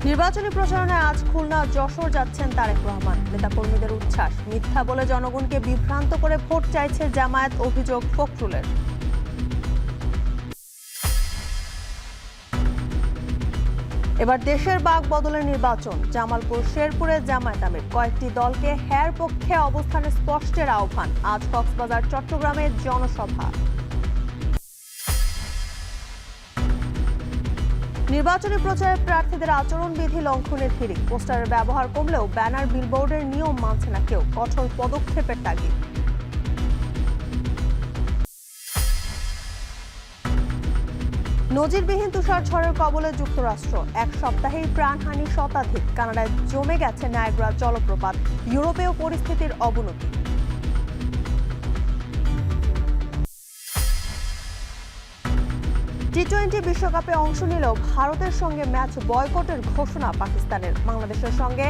নির্বাচনী প্রচারণায় আজ খুলনা যশোর যাচ্ছেন তারেক রহমান। নেতাকর্মীদের উচ্ছ্বাস, মিথ্যা বলে জনগণকে বিভ্রান্ত করে ভোট চাইছে জামায়াত, অভিযোগ ফখরুলের। এবার দেশের বাগ বদলের নির্বাচন। জামালপুর শেরপুরে জামায়াত আমির কয়েকটি দলকে হ্যার পক্ষে অবস্থানে স্পষ্টের আহ্বান। আজ কক্সবাজার চট্টগ্রামে জনসভা। নির্বাচনী প্রচারে প্রার্থীদের আচরণবিধি লঙ্ঘনের হিড়িক। পোস্টারের ব্যবহার কমলেও ব্যানার বিলবোর্ডের নিয়ম মানছে না কেউ, কঠোর পদক্ষেপের তাগিদ। নজিরবিহীন তুষার ঝড়ের কবলে যুক্তরাষ্ট্র। এক সপ্তাহেই প্রাণহানি শতাধিক। কানাডায় জমে গেছে নায়াগ্রা জলপ্রপাত। ইউরোপেও পরিস্থিতির অবনতি। টি-20 বিশ্বকাপে অংশ নিলেও ভারতের সঙ্গে ম্যাচ বয়কটের ঘোষণা পাকিস্তানের। বাংলাদেশের সঙ্গে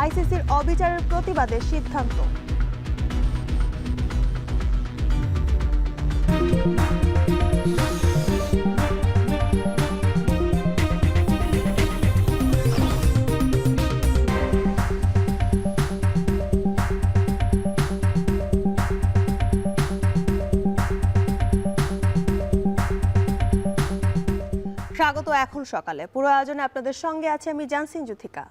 আইসিসির অবিচারের প্রতিবাদে সিদ্ধান্ত। স্বাগত এখন সকালে। পুরো আয়োজনে আপনাদের সঙ্গে আছে আমি জানসিন জুথিকা।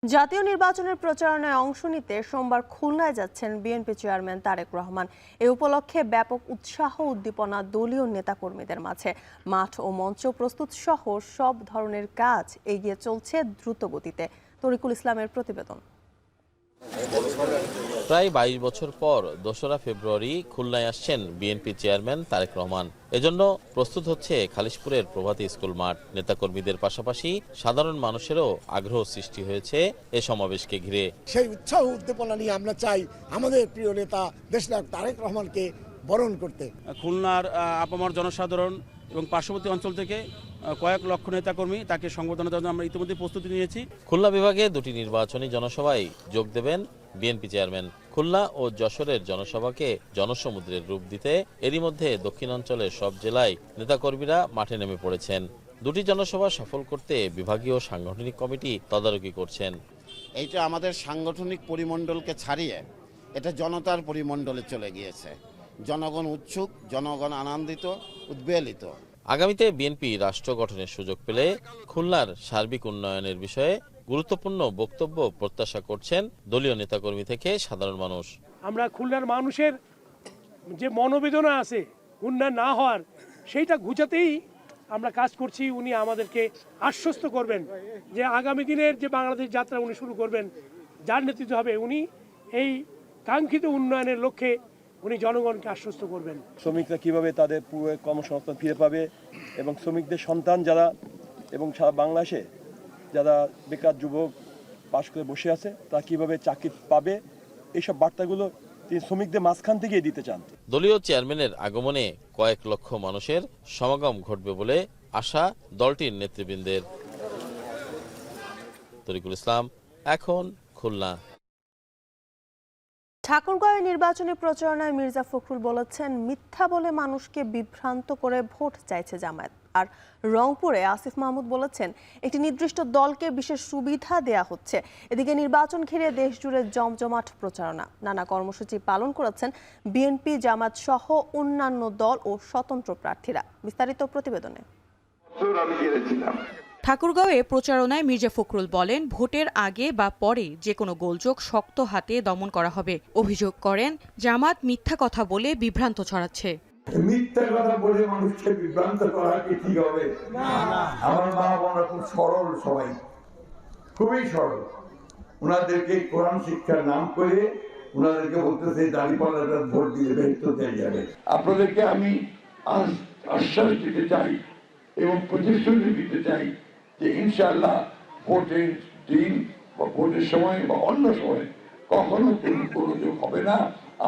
জাতীয় নির্বাচনের প্রচারণায় অংশ নিতে সোমবার খুলনায় যাচ্ছেন বিএনপি চেয়ারম্যান তারেক রহমান। এ উপলক্ষে ব্যাপক উৎসাহ উদ্দীপনা দলীয় নেতাকর্মীদের মাঝে। মাঠ ও মঞ্চ প্রস্তুত সহ সব ধরনের কাজ এগিয়ে চলছে দ্রুত গতিতে। তরিকুল ইসলামের প্রতিবেদন। প্রায় ২২ বছর পর ২রা ফেব্রুয়ারি খুলনায় আসছেন বিএনপি চেয়ারম্যান তারেক রহমান। এজন্য প্রস্তুত হচ্ছে খালিশপুরের প্রভাতী স্কুল মাঠ। নেতাকর্মীদের পাশাপাশি সাধারণ মানুষেরও আগ্রহ সৃষ্টি হয়েছে এ সমাবেশকে ঘিরে। সেই উৎসাহ উদ্দীপনা নিয়ে আমরা চাই আমাদের প্রিয় নেতা দেশনায়ক তারেক রহমানকে বরণ করতে। খুলনার আপামর জনসাধারণ এবং পার্শ্ববর্তী অঞ্চল থেকে কয়েক লক্ষ নেতাকর্মী তাকে সংবর্ধনা দেওয়ার জন্য আমরা ইতিমধ্যে প্রস্তুতি নিয়েছি। খুলনা বিভাগে দুটি নির্বাচনী জনসভায় যোগ দেবেন বিএনপি চেয়ারম্যান। খুলনা ও যশোরের জনসভাকে জনসমুদ্রের রূপ দিতে এরই মধ্যে দক্ষিণাঞ্চলের সব জেলায় নেতাকর্মীরা মাঠে নেমে পড়েছেন। দুটি জনসভা সফল করতে বিভাগীয় সাংগঠনিক কমিটি তদারকি করছেন। এইটা আমাদের সাংগঠনিক পরিমণ্ডলকে ছাড়িয়ে এটা জনতার পরিমণ্ডলে চলে গিয়েছে। জনগণ উৎসুক, জনগণ আনন্দিত, উদ্বেলিত। আগামীতে বিএনপি রাষ্ট্র গঠনের সুযোগ পেলে খুলনার সার্বিক উন্নয়নের বিষয়ে গুরুত্বপূর্ণ বক্তব্য প্রত্যাশা করছেন দলীয় নেতাকর্মী থেকে সাধারণ মানুষ। আমরা খুলনার মানুষের যে মনোবেদনা আছে উন্নয়ন না হওয়ার, সেইটা ঘুচাতেই আমরা কাজ করছি। উনি আমাদেরকে আশ্বস্ত করবেন যে আগামী দিনের যে বাংলাদেশ যাত্রা উনি শুরু করবেন, যার নেতৃত্ব হবে, উনি এই কাঙ্ক্ষিত উন্নয়নের লক্ষ্যে উনি জনগণকে আশ্বস্ত করবেন। শ্রমিকরা কিভাবে তাদের পুরো কর্মসংস্থান ফিরে পাবে এবং শ্রমিকদের সন্তান যারা এবং সারা বাংলাদেশে যারা বেকার যুবক পাশ করে বসে আছে তা কিভাবে চাকরি পাবে, এইসব বার্তাগুলো তিনি শ্রমিকদের মাঝখান থেকেই দিতে চান। দলীয় চেয়ারম্যানের আগমনে কয়েক লক্ষ মানুষের সমাগম ঘটবে বলে আশা দলটির নেতৃবৃন্দের। তরিকুল ইসলাম, এখন খুলনা। ঠাকুরগাঁওয়ে নির্বাচনী প্রচারণায় মির্জা ফখরুল বলেছেন, মিথ্যা বলে মানুষকে বিভ্রান্ত করে ভোট চাইছে জামায়াত। আর রংপুরে আসিফ মাহমুদ বলেছেন, একটি নির্দিষ্ট দলকে বিশেষ সুবিধা দেয়া হচ্ছে। এদিকে নির্বাচন ঘিরে দেশ জুড়ে জমজমাট প্রচারণা। নানা কর্মসূচি পালন করেছেন বিএনপি, জামায়াত সহ অন্যান্য দল ও স্বতন্ত্র প্রার্থীরা। বিস্তারিত প্রতিবেদনে। ঠাকুরগাঁওয়ে প্রচারণায় মির্জা ফখরুল বলেন, ভোটের আগে বা পরে যে কোনো গোলযোগ শক্ত হাতে দমন করা হবে। অভিযোগ করেন, জামাত মিথ্যা কথা বলে বিভ্রান্ত ছড়াচ্ছে। মিথ্যা কথা বলে মানুষকে বিভ্রান্ত করা কি ঠিক হবে? আমার মা বোনরা খুব সরল, সবাই খুবই সরল। ওনাদেরকে কোরআন শিক্ষার নাম করে ওনাদেরকে বলতেছে দাঁড়িপাল্লাটা ভোট দিয়ে ব্যর্থ হয়ে যাবে। আপনাদেরকে আমি আশ্বাস দিতে চাই এবং প্রতিশ্রুতি দিতে চাই যে ইনশাআল্লাহ ভোটের দিন বা ভোটের সময় বা অন্য সময় কখনো কোনো গোলযোগ হবে না।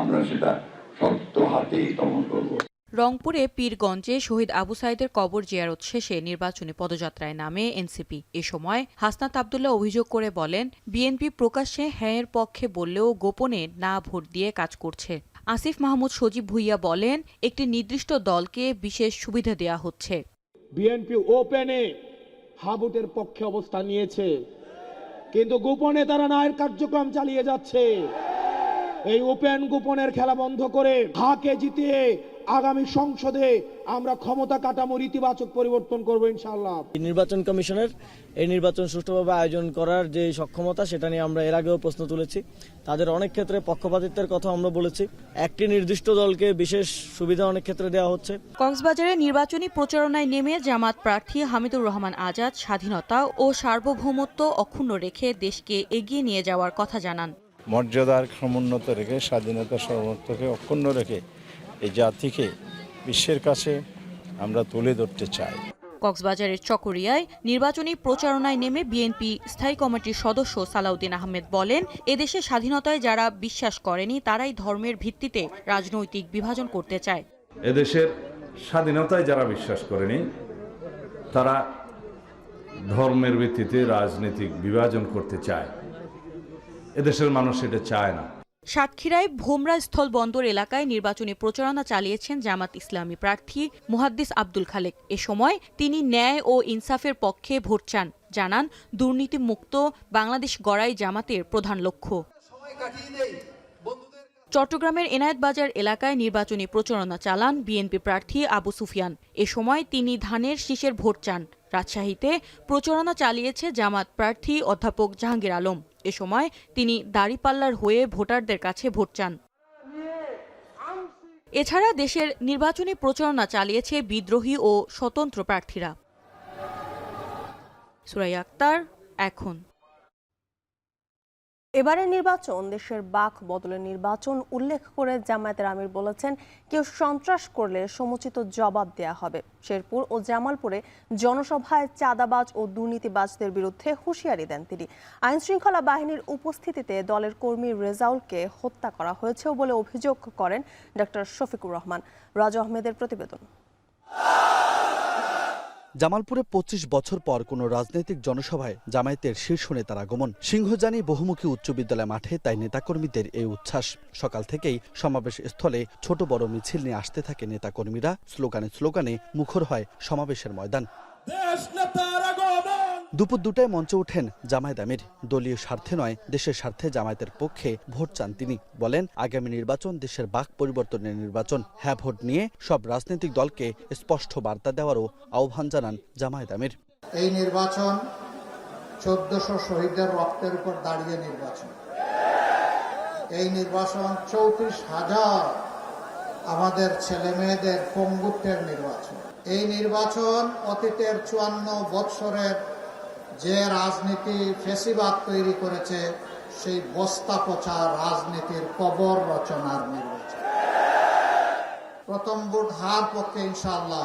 আমরা সেটা শক্ত হাতেই দমন করব। রংপুরে পীরগঞ্জে শহীদ আবু সাইদের কবর জিয়ারত শেষে নির্বাচনী পদযাত্রায় নামে এনসিপি। এ সময় হাসনাত আব্দুল্লাহ অভিযোগ করে বলেন, বিএনপি প্রকাশ্যে হ্যাঁয়ের পক্ষে বললেও গোপনে না ভোট দিয়ে কাজ করছে। আসিফ মাহমুদ সজীব ভুইয়া বলেন, একটি নির্দিষ্ট দলকে বিশেষ সুবিধা দেয়া হচ্ছে। বিএনপি ওপেনে হাবুটের পক্ষে অবস্থান নিয়েছে, কিন্তু গোপনে তারা ন্যায়ের কার্যক্রম চালিয়ে যাচ্ছে। এই ওপেন গোপনের খেলা বন্ধ করে হাকে জিতিয়ে আগামী সংসদে আমরা ক্ষমতা কাঠামোর ইতিবাচক পরিবর্তন করবো ইনশাআল্লাহ। নির্বাচন কমিশনের এই নির্বাচন সুষ্ঠুভাবে আয়োজন করার যে সক্ষমতা, সেটা নিয়ে আমরা এর আগেও প্রশ্ন তুলেছি। তাদের অনেক ক্ষেত্রে পক্ষপাতিত্বের কথা আমরা বলেছি। একটি নির্দিষ্ট দলকে বিশেষ সুবিধা অনেক ক্ষেত্রে দেওয়া হচ্ছে। কক্সবাজারে নির্বাচনী প্রচারণায় নেমে জামাত প্রার্থী হামিদুর রহমান আজাদ স্বাধীনতা ও সার্বভৌমত্ব অক্ষুণ্ণ রেখে দেশকে এগিয়ে নিয়ে যাওয়ার কথা জানান। মর্যাদার সমুন্নত রেখে, স্বাধীনতা সার্বভৌমত্বকে অক্ষুণ্ণ রেখে এই জাতিকে বিশ্বের কাছে আমরা তুলে ধরতে চাই। কক্সবাজারের চকরিয়ায় নির্বাচনী প্রচারণায় নেমে বিএনপি স্থায়ী কমিটির সদস্য সালাউদ্দিন আহমেদ বলেন, এদেশে স্বাধীনতায় যারা বিশ্বাস করেনি তারাই ধর্মের ভিত্তিতে রাজনৈতিক বিভাজন করতে চায়। এদেশের স্বাধীনতায় যারা বিশ্বাস করেনি তারা ধর্মের ভিত্তিতে রাজনৈতিক বিভাজন করতে চায়। এদেশের মানুষ এটা চায় না। সাতক্ষীরায় ভোমরা স্থল বন্দর এলাকায় নির্বাচনী প্রচারণা চালিয়েছেন জামাত ইসলামী প্রার্থী মুহাদ্দিস আব্দুল খালেক। এ সময় তিনি ন্যায় ও ইনসাফের পক্ষে ভোট চান। জানান, দুর্নীতিমুক্ত বাংলাদেশ গড়াই জামাতের প্রধান লক্ষ্য। চট্টগ্রামের এনায়েত বাজার এলাকায় নির্বাচনী প্রচারণা চালান বিএনপি প্রার্থী আবু সুফিয়ান। এ সময় তিনি ধানের শীষের ভোট চান। রাজশাহীতে প্রচারণা চালিয়েছে জামাত প্রার্থী অধ্যাপক জাহাঙ্গীর আলম। এ সময় তিনি দাঁড়িপাল্লার হয়ে ভোটারদের কাছে ভোট চান। এছাড়া দেশের নির্বাচনী প্রচারণা চালিয়েছে বিদ্রোহী ও স্বতন্ত্র প্রার্থীরা। সুরাইয়া আক্তার, এখন। এবারের নির্বাচন দেশের বাক বদলের নির্বাচন উল্লেখ করে জামায়াতের আমির বলেছেন, কেউ সন্ত্রাস করলে সমুচিত জবাব দেয়া হবে। শেরপুর ও জামালপুরে জনসভায় চাঁদাবাজ ও দুর্নীতিবাজদের বিরুদ্ধে হুঁশিয়ারি দেন তিনি। আইনশৃঙ্খলা বাহিনীর উপস্থিতিতে দলের কর্মী রেজাউলকে হত্যা করা হয়েছে বলে অভিযোগ করেন ডক্টর শফিকুর রহমান। রাজু আহমেদের প্রতিবেদন। জামালপুরে ২৫ বছর পর কোনো রাজনৈতিক জনসভায় জামায়াতের শীর্ষ নেতার আগমন। সিংহজানি বহুমুখী উচ্চ বিদ্যালয় মাঠে তাই নেতাকর্মীদের এই উচ্ছ্বাস। সকাল থেকেই সমাবেশ স্থলে ছোট বড় মিছিল নিয়ে আসতে থাকে নেতাকর্মীরা। স্লোগানে স্লোগানে মুখর হয় সমাবেশের ময়দান। দুপুর ২টায় মঞ্চে ওঠেন জামায়াত আমির। দলীয় স্বার্থে নয়, দেশের স্বার্থে জামায়াতের পক্ষে ভোট চান তিনি। বলেন, আগামী নির্বাচন দেশের বাক পরিবর্তনের নির্বাচন। হ্যাঁ ভোট নিয়ে সব রাজনৈতিক দলকে স্পষ্ট বার্তা দেওয়ারও আহ্বান জানান জামায়াত আমির। এই নির্বাচন ১৪০০ শহীদের রক্তের উপর দাঁড়িয়ে নির্বাচন। এই নির্বাচন ৩৪,০০০ আমাদের ছেলে মেয়েদের পঙ্গুত্বের নির্বাচন। এই নির্বাচন অতীতের ৫৪ বৎসরের যে রাজনীতি ফেসিবাদ তৈরি করেছে সেই বস্তা পচা রাজনীতির কবর রচনার নির্বাচন। প্রথম ভোট হার পক্ষে ইনশাআল্লাহ।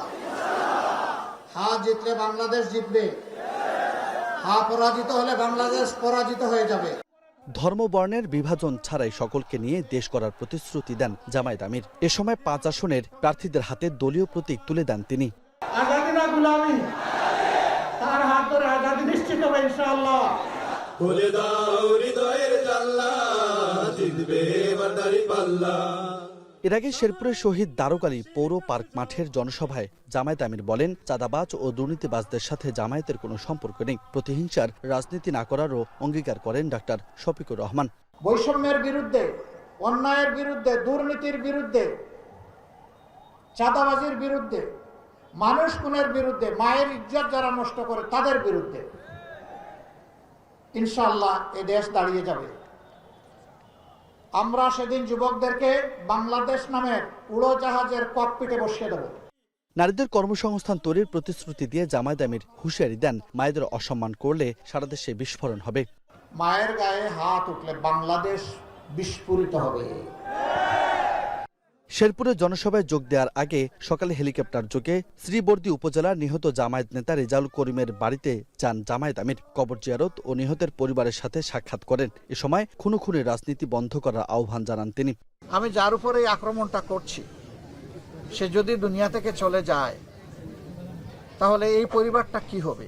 হা জিতলে বাংলাদেশ জিতবে, হা পরাজিত হলে বাংলাদেশ পরাজিত হয়ে যাবে। ধর্মবর্ণের বিভাজন ছাড়াই সকলকে নিয়ে দেশ করার প্রতিশ্রুতি দেন জামায়াত আমির। এ সময় ৫ আসনের প্রার্থীদের হাতে দলীয় প্রতীক তুলে দেন তিনি। আজাদি না গুলামি, তার হাত ধরে আজাদি নিশ্চিত হবে ইনশাআল্লাহ। খুলে দাও হৃদয়ের জানলা, জিতবে এবার দাঁড়িপাল্লা। এর আগে শেরপুরের শহীদ দারুক আলী পৌর পার্ক মাঠের জনসভায় জামায়াত আমির বলেন, চাঁদাবাজ ও দুর্নীতিবাজদের সাথে জামায়াতের কোনো সম্পর্ক নেই। প্রতিহিংসার রাজনীতি না করারও অঙ্গীকার করেন ডাক্তার শফিকুর রহমান। বৈষম্যের বিরুদ্ধে, অন্যায়ের বিরুদ্ধে, দুর্নীতির বিরুদ্ধে, চাঁদাবাজির বিরুদ্ধে, মানুষ খুনের বিরুদ্ধে, মায়ের ইজ্জত যারা নষ্ট করে তাদের বিরুদ্ধে ইনশাআল্লাহ এ দেশ দাঁড়িয়ে যাবে। আমরা সেদিন যুবকদেরকে বাংলাদেশ নামের উড়োজাহাজের ককপিটে বসিয়ে দেব। নারীদের কর্মসংস্থান তৈরির প্রতিশ্রুতি দিয়ে জামায়াত আমির হুঁশিয়ারি দেন, মায়েদের অসম্মান করলে সারা দেশে বিস্ফোরণ হবে। মায়ের গায়ে হাত উঠলে বাংলাদেশ বিস্ফোরিত হবে। শেরপুরে জনসভায় যোগ দেওয়ার আগে সকালে হেলিকপ্টার যোগে শ্রীবর্দী উপজেলার নিহত জামায়াত নেতা রেজাউল করিমের বাড়িতে যান জামায়াত আমির। কবর জিয়ারত ও নিহতের পরিবারের সাথে সাক্ষাৎ করেন। এ সময় খুনোখুনি রাজনীতি বন্ধ করার আহ্বান জানান তিনি। আমি যার উপরে আক্রমণটা করছি সে যদি দুনিয়া থেকে চলে যায় তাহলে এই পরিবারটা কি হবে?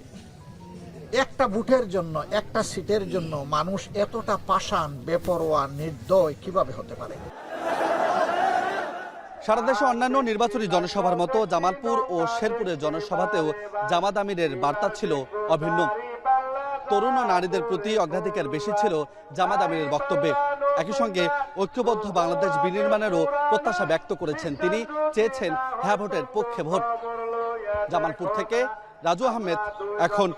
একটা বুথের জন্য, একটা সিটের জন্য মানুষ এতটা পাষাণ, বেপরোয়া, নির্দয় কিভাবে হতে পারে? সারা দেশে অন্যান্য নির্বাচনী জনসভার মতো জামালপুর ও শেরপুরের জনসভাতেও জামায়াত আমিরের বার্তা ছিল অভিন্ন। তরুণ ও নারীদের প্রতি অগ্রাধিকার বেশি ছিল জামাত আমিরের বক্তব্যে। একই সঙ্গে ঐক্যবদ্ধ বাংলাদেশ বিনির্মাণেরও প্রত্যাশা ব্যক্ত করেছেন তিনি। চেয়েছেন হ্যাঁ ভোটের পক্ষে ভোট। জামালপুর থেকে রাজু আহমেদ, এখন।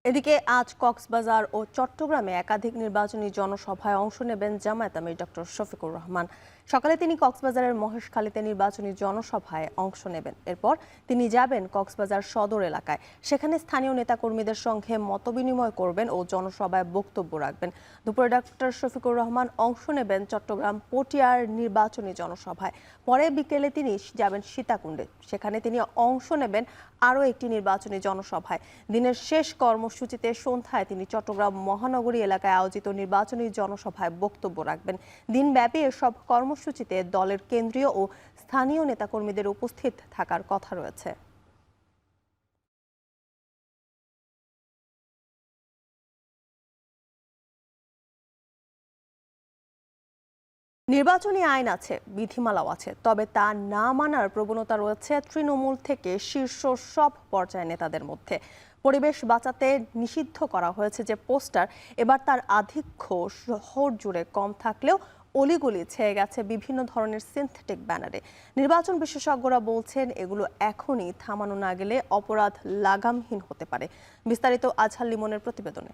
এদিকে আজ কক্সবাজার ও চট্টগ্রামে একাধিক নির্বাচনী জনসভায় অংশ নেবেন জামায়াত আমির ডক্টর শফিকুর রহমান। সকালে তিনি কক্সবাজারের মহেশখালীতে নির্বাচনী জনসভায় অংশ নেবেন। এরপর তিনি যাবেন কক্সবাজার সদর এলাকায়। সেখানে স্থানীয় নেতাকর্মীদের সঙ্গে মতবিনিময় করবেন ও জনসভায় বক্তব্য রাখবেন। দুপুরে ডক্টর শফিকুর রহমান অংশ নেবেন চট্টগ্রাম পটিয়ার নির্বাচনী জনসভায়। পরে বিকেলে তিনি যাবেন সীতাকুণ্ডে। সেখানে তিনি অংশ নেবেন আরও একটি নির্বাচনী জনসভায়। দিনের শেষ কর্মসূচিতে সন্ধ্যায় তিনি চট্টগ্রাম মহানগরী এলাকায় আয়োজিত নির্বাচনী জনসভায় বক্তব্য রাখবেন। দিনব্যাপী এসব কর্মসূচিতে দলের কেন্দ্রীয় ও স্থানীয় নেতাকর্মীদের উপস্থিত থাকার কথা রয়েছে। নির্বাচনী আইন আছে, বিধিমালাও আছে, তবে তা না মানার প্রবণতা রয়েছে তৃণমূল থেকে শীর্ষ সব পর্যায়ের নেতাদের মধ্যে। পরিবেশ বাঁচাতে নিষিদ্ধ করা হয়েছে যে পোস্টার, এবার তার আধিক্য শহর জুড়ে কম থাকলেও অলিগলি ছেয়ে গেছে বিভিন্ন ধরনের সিনথেটিক ব্যানারে। নির্বাচন বিশেষজ্ঞরা বলছেন এগুলো এখনই থামানো না গেলে অপরাধ লাগামহীন হতে পারে। বিস্তারিত আজহার লিমনের প্রতিবেদনে।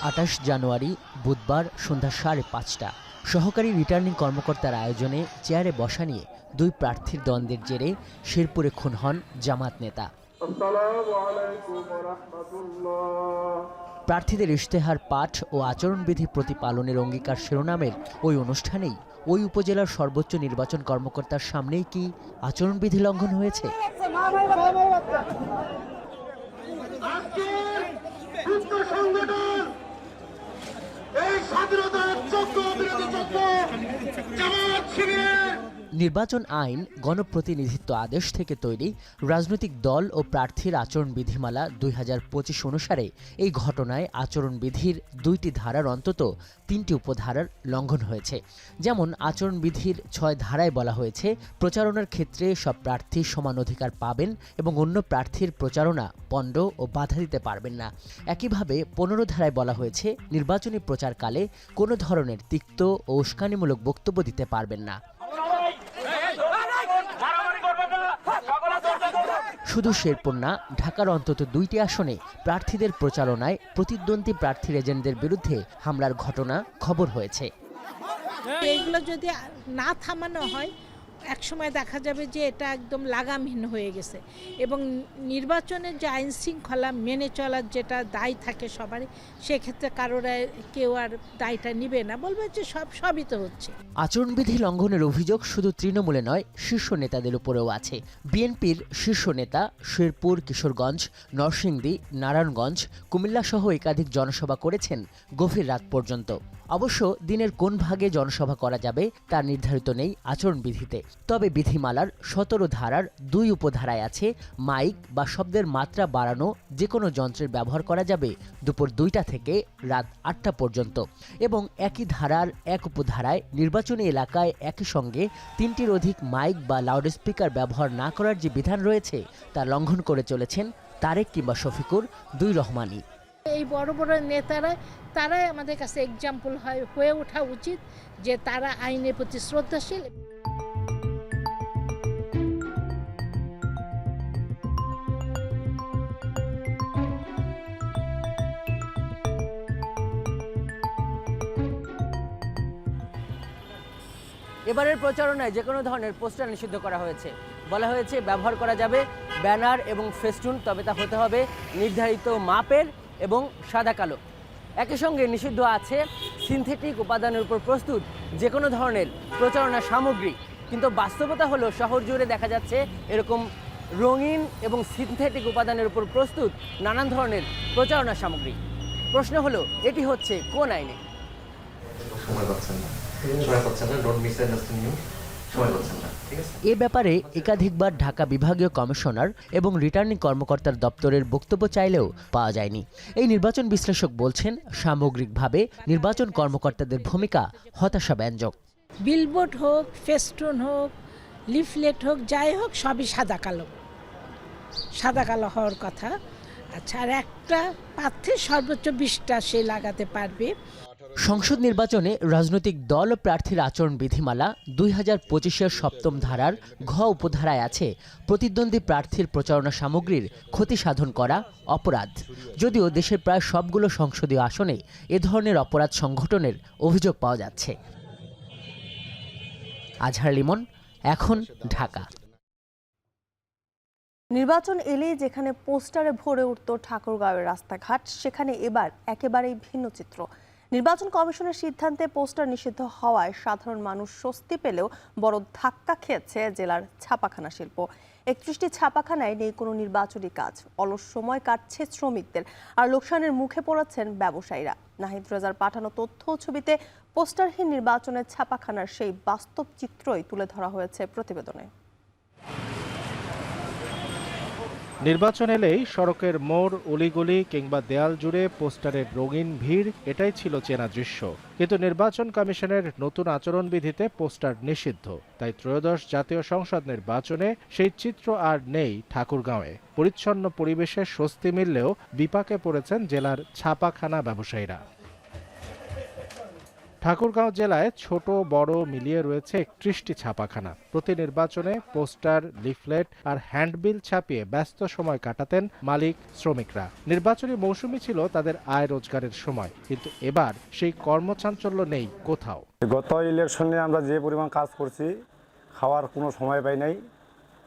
২৮ জানুয়ারি বুধবার সন্ধ্যা ৫:৩০ সহকারী রিটার্নিং কর্মকর্তার আয়োজনে চেয়ারে বসা নিয়ে দুই প্রার্থীর দ্বন্দ্বের জেরে শেরপুরে খুন হন জামাত নেতা। প্রার্থীদের ইশতেহার পাঠ ও আচরণবিধি প্রতিপালনের অঙ্গীকার শিরোনামের ওই অনুষ্ঠানেই ওই উপজেলার সর্বোচ্চ নির্বাচন কর্মকর্তার সামনেই কি আচরণবিধি লঙ্ঘন হয়েছে? নির্বাচন আইন গণপ্রতিনিধিত্ব আদেশ থেকে তৈরি রাজনৈতিক দল ও প্রার্থীর আচরণ বিধিমালা ২০২৫ অনুসারে এই ঘটনায় আচরণবিধির ২টি ধারার অন্তত ৩টি উপধারার লঙ্ঘন হয়েছে। যেমন আচরণবিধির ৬ ধারায় বলা হয়েছে প্রচারণার ক্ষেত্রে সব প্রার্থী সমান অধিকার পাবেন এবং অন্য প্রার্থীর প্রচারণা পণ্ড ও বাধা দিতে পারবেন না। একইভাবে ১৫ ধারায় বলা হয়েছে নির্বাচনী প্রচারকালে কোনো ধরনের তিক্ত ও উস্কানিমূলক বক্তব্য দিতে পারবেন না। শুধু শেরপুর না, ঢাকার অন্তত ২টি আসনে প্রার্থীদের প্রচারণায় প্রতিদ্বন্দ্বী প্রার্থীর এজেন্টদের বিরুদ্ধে হামলার ঘটনা খবর হয়েছে। এইগুলো যদি না থামানো হয় একসময় দেখা যাবে যে এটা একদম লাগামহীন হয়ে গেছে এবং নির্বাচনের যে আইন শৃঙ্খলা মেনে চলার যেটা দায় থাকে সবারই, সেক্ষেত্রে কারোর কেউ আর দায়টা নিবে না, বলবে যে সবই তো হচ্ছে। আচরণবিধি লঙ্ঘনের অভিযোগ শুধু তৃণমূলে নয়, শীর্ষ নেতাদের উপরেও আছে। বিএনপির শীর্ষ নেতা শেরপুর, কিশোরগঞ্জ, নরসিংদী, নারায়ণগঞ্জ, কুমিল্লা সহ একাধিক জনসভা করেছেন গভীর রাত পর্যন্ত। অবশ্য দিনের কোন ভাগে জনসভা করা যাবে তা নির্ধারিত নেই আচরণবিধিতে। তবে বিধিমালার ১৭ ধারার ২ উপধারায় আছে মাইক বা শব্দের মাত্রা বাড়ানো যে কোনো যন্ত্রের ব্যবহার করা যাবে দুপুর ২টা থেকে রাত ৮টা পর্যন্ত। এবং একই ধারার ১ উপধারায় নির্বাচনী এলাকায় একই সঙ্গে ৩টির অধিক মাইক বা লাউডস্পিকার ব্যবহার না করার যে বিধান রয়েছে তা লঙ্ঘন করে চলেছেন তারেক কিংবা শফিকুর, দুই রহমানই। এই বড় বড় নেতারা তারাই আমাদের কাছে এক্সাম্পল হয়ে ওঠা উচিত যে তারা আইনের প্রতি শ্রদ্ধাশীল। এবারের প্রচারণায় যে কোনো ধরনের পোস্টার নিষিদ্ধ করা হয়েছে। বলা হয়েছে ব্যবহার করা যাবে ব্যানার এবং ফেস্টুন, তবে তা হতে হবে নির্ধারিত মাপের এবং সাদা কালো। একই সঙ্গে নিষিদ্ধ আছে সিনথেটিক উপাদানের উপর প্রস্তুত যে কোনো ধরনের প্রচারণা সামগ্রী। কিন্তু বাস্তবতা হলো শহর জুড়ে দেখা যাচ্ছে এরকম রঙিন এবং সিনথেটিক উপাদানের উপর প্রস্তুত নানান ধরনের প্রচারণা সামগ্রী। প্রশ্ন হলো এটি হচ্ছে কোন আইনে? এ ব্যাপারে একাধিকবার ঢাকা বিভাগীয় কমিশনার এবং রিটার্নিং কর্মকর্তার দপ্তরের বক্তব্য চাইলেও পাওয়া যায়নি। এই নির্বাচন বিশ্লেষক বলছেন সামগ্রিকভাবে নির্বাচন কর্মকর্তাদের ভূমিকা হতাশাব্যঞ্জক। বিলবোর্ড হোক, ফেস্টুন হোক, লিফলেট হোক, যাই হোক, সবই সাদা কালো। সাদা কালো হওয়ার কথা। আচ্ছা, আর একটা প্রার্থীর সর্বোচ্চ 20টা সে লাগাতে পারবে। সংসদ নির্বাচনে রাজনৈতিক দল ও প্রার্থীর আচরণ বিধিমালা 2025-এর 7ম ধারার ঘ উপধারায় আছে প্রতিদ্বন্দ্বী প্রার্থীর প্রচারণা সামগ্রীর ক্ষতি সাধন করা অপরাধ। যদিও দেশের প্রায় সবগুলো সংসদীয় আসনে এ ধরনের অপরাধ সংঘটনের অভিযোগ পাওয়া যাচ্ছে। আজহার লিমন, এখন, ঢাকা। নির্বাচন এলেই যেখানে পোস্টারে ভরে উঠত ঠাকুরগাঁওয়ের রাস্তাঘাট, সেখানে এবার একেবারেই ভিন্ন চিত্র। নির্বাচন কমিশনের সিদ্ধান্তে পোস্টার নিষিদ্ধ হওয়ায় সাধারণ মানুষ স্বস্তি পেলেও বড় ধাক্কা খেয়েছে জেলার ছাপাখানা শিল্প। 31টি ছাপাখানায় নেই কোনো নির্বাচনী কাজ, অলস সময় কাটছে শ্রমিকদের, আর লোকসানের মুখে পড়েছেন ব্যবসায়ীরা। নাহিদ রেজার পাঠানো তথ্য ছবিতে পোস্টারহীন নির্বাচনের ছাপাখানার সেই বাস্তব চিত্রই তুলে ধরা হয়েছে প্রতিবেদনে। নির্বাচন এলেই সড়কের মোড়, অলিগলি কিংবা দেয়াল জুড়ে পোস্টারের রঙিন ভিড়, এটাই ছিল চেনা দৃশ্য। কিন্তু নির্বাচন কমিশনের নতুন আচরণবিধিতে পোস্টার নিষিদ্ধ। তাই ত্রয়োদশ জাতীয় সংসদ নির্বাচনে সেই চিত্র আর নেই ঠাকুরগাঁওয়ে। পরিচ্ছন্ন পরিবেশে স্বস্তি মিললেও বিপাকে পড়েছেন জেলার ছাপাখানা ব্যবসায়ীরা। ঠাকুরগাঁও জেলায় ছোট বড় মিলিয়ে রয়েছে 31টি ছাপাখানা। প্রতি নির্বাচনে পোস্টার, লিফলেট আর হ্যান্ডবিল ছাপিয়ে ব্যস্ত সময় কাটাতেন মালিক শ্রমিকরা। নির্বাচনী মৌসুমই ছিল তাদের আয় রোজগারের সময়, কিন্তু এবার সেই কর্মচাঞ্চল্য নেই কোথাও। গত ইলেকশনে আমরা যে পরিমাণ কাজ করছি, খাওয়ার কোনো সময় পাই নাই।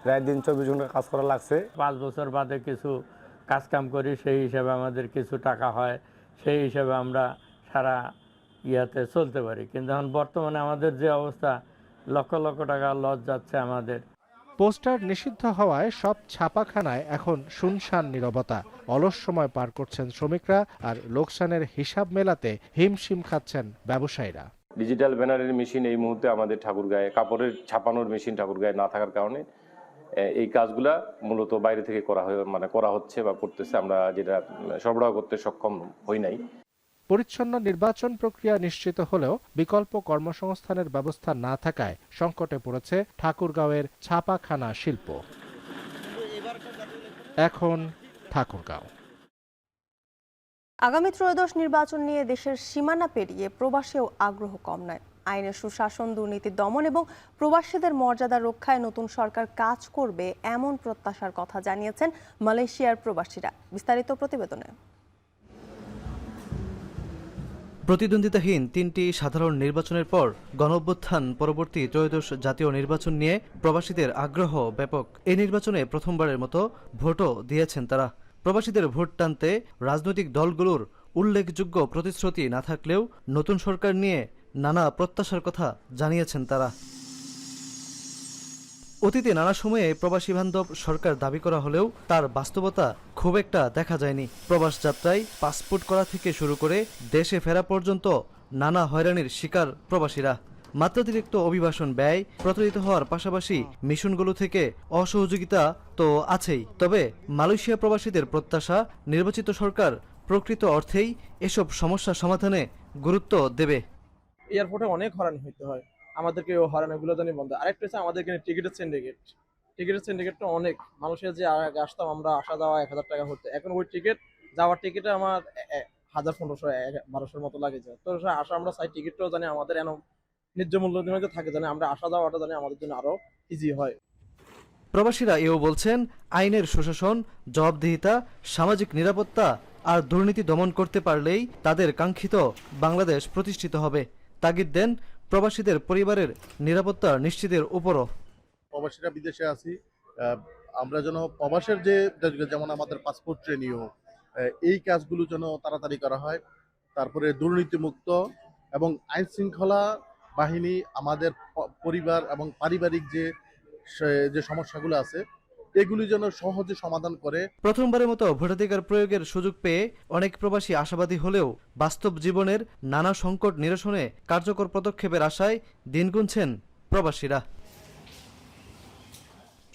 রাত দিন 24 ঘন্টা কাজ করা লাগছে। 5 বছর বাদে কিছু কাজ কাম করি, সেই হিসাবে আমাদের কিছু টাকা হয়, সেই হিসাবে আমরা সারা ইয়াতে চলতে পারি। কিন্তু এখন বর্তমানে আমাদের যে অবস্থা, লক্ষ লক্ষ টাকা লস যাচ্ছে আমাদের। পোস্টার নিষিদ্ধ হওয়ায় সব ছাপাখানায় এখন শুনশান নীরবতা। অলস সময় পার করছেন শ্রমিকরা, আর লোকসানের হিসাব মেলাতে হিমশিম খাচ্ছেন ব্যবসায়ীরা। ডিজিটাল ব্যানারের মেশিন এই মুহূর্তে আমাদের ঠাকুরগাঁয়ে, কাপড়ের ছাপানোর মেশিন ঠাকুরগাঁয়ে না থাকার কারণে এই কাজগুলা মূলত বাইরে থেকে করা হচ্ছে বা করতেছে, আমরা যেটা সরবরাহ করতে সক্ষম হই নাই। পরিচ্ছন্ন নির্বাচন প্রক্রিয়া নিশ্চিত হলেও বিকল্প কর্মসংস্থানের ব্যবস্থা না থাকায় সংকটে পড়েছে ঠাকুরগাঁওয়ের ছাপাখানা শিল্প। এখন ঠাকুরগাঁও। আগামী ত্রয়োদশ নির্বাচন নিয়ে দেশের সীমানা পেরিয়ে প্রবাসেও আগ্রহ কম নয়। আইনের সুশাসন, দুর্নীতি দমন এবং প্রবাসীদের মর্যাদা রক্ষায় নতুন সরকার কাজ করবে, এমন প্রত্যাশার কথা জানিয়েছেন মালয়েশিয়ার প্রবাসীরা। বিস্তারিত প্রতিবেদনে। প্রতিদ্বন্দ্বিতাহীন 3টি সাধারণ নির্বাচনের পর গণঅভ্যুত্থান পরবর্তী ত্রয়োদশ জাতীয় নির্বাচন নিয়ে প্রবাসীদের আগ্রহ ব্যাপক। এই নির্বাচনে প্রথমবারের মতো ভোটও দিয়েছেন তারা। প্রবাসীদের ভোট টানতে রাজনৈতিক দলগুলোর উল্লেখযোগ্য প্রতিশ্রুতি না থাকলেও নতুন সরকার নিয়ে নানা প্রত্যাশার কথা জানিয়েছেন তারা। অতীতে নানা সময়ে প্রবাসী বান্ধব সরকার দাবি করা হলেও তার বাস্তবতা খুব একটা দেখা যায়নি। প্রবাস যাত্রায় পাসপোর্ট করা থেকে শুরু করে দেশে ফেরা পর্যন্ত নানা হয়রানির শিকার প্রবাসীরা। মাত্রাতিরিক্ত অভিবাসন ব্যয় প্রতারিত হওয়ার পাশাপাশি মিশনগুলো থেকে অসহযোগিতা তো আছেই। তবে মালয়েশিয়া প্রবাসীদের প্রত্যাশা, নির্বাচিত সরকার প্রকৃত অর্থেই এসব সমস্যা সমাধানে গুরুত্ব দেবে। এয়ারপোর্টে অনেক হয়রানি হইতে হয়, আমাদেরকে ও হয়রানিগুলো জানি বন্ধ। আরেকটা হচ্ছে আমাদেরকে টিকিটের সিন্ডিকেটটা অনেক। মানুষের যে আগে আসতাম আমরা, আসা যাওয়া 1000 টাকা হতো, এখন ওই যাওয়ার টিকিটে আমার 1500-1200 মতো লাগে যায়। তো আসা আমরা চাই টিকিটটাও জানি আমাদের এন ন্যায্য মূল্য মধ্যে থাকে, জানি আমরা আসা যাওয়াটা জানি আমাদের জন্য আরো ইজি হয়। প্রবাসীরা এও বলছেন, আইনের সুশাসন, জবাবদিহিতা, সামাজিক নিরাপত্তা আর দুর্নীতি দমন করতে পারলেই তাদের কাঙ্ক্ষিত বাংলাদেশ প্রতিষ্ঠিত হবে। তাগিদ দেন প্রবাসীদের পরিবারের নিরাপত্তা নিশ্চিতের উপরও। প্রবাসীরা বিদেশে আছি, আমরা যেন প্রবাসের যে যেমন আমাদের পাসপোর্ট রিনিউ, এই কাজগুলো যেন তাড়াতাড়ি করা হয়। তারপরে দুর্নীতিমুক্ত এবং আইন শৃঙ্খলা বাহিনী আমাদের পরিবার এবং পারিবারিক যে সমস্যাগুলো আছে এগুলি যেন সহজে সমাধান করে। প্রথমবারের মতো ভোটাধিকার প্রয়োগের সুযোগ পেয়ে অনেক প্রবাসী আশাবাদী হলেও বাস্তব জীবনের নানা সংকট নিরসনে কার্যকর পদক্ষেপের আশায় দিন গুনছেন প্রবাসীরা।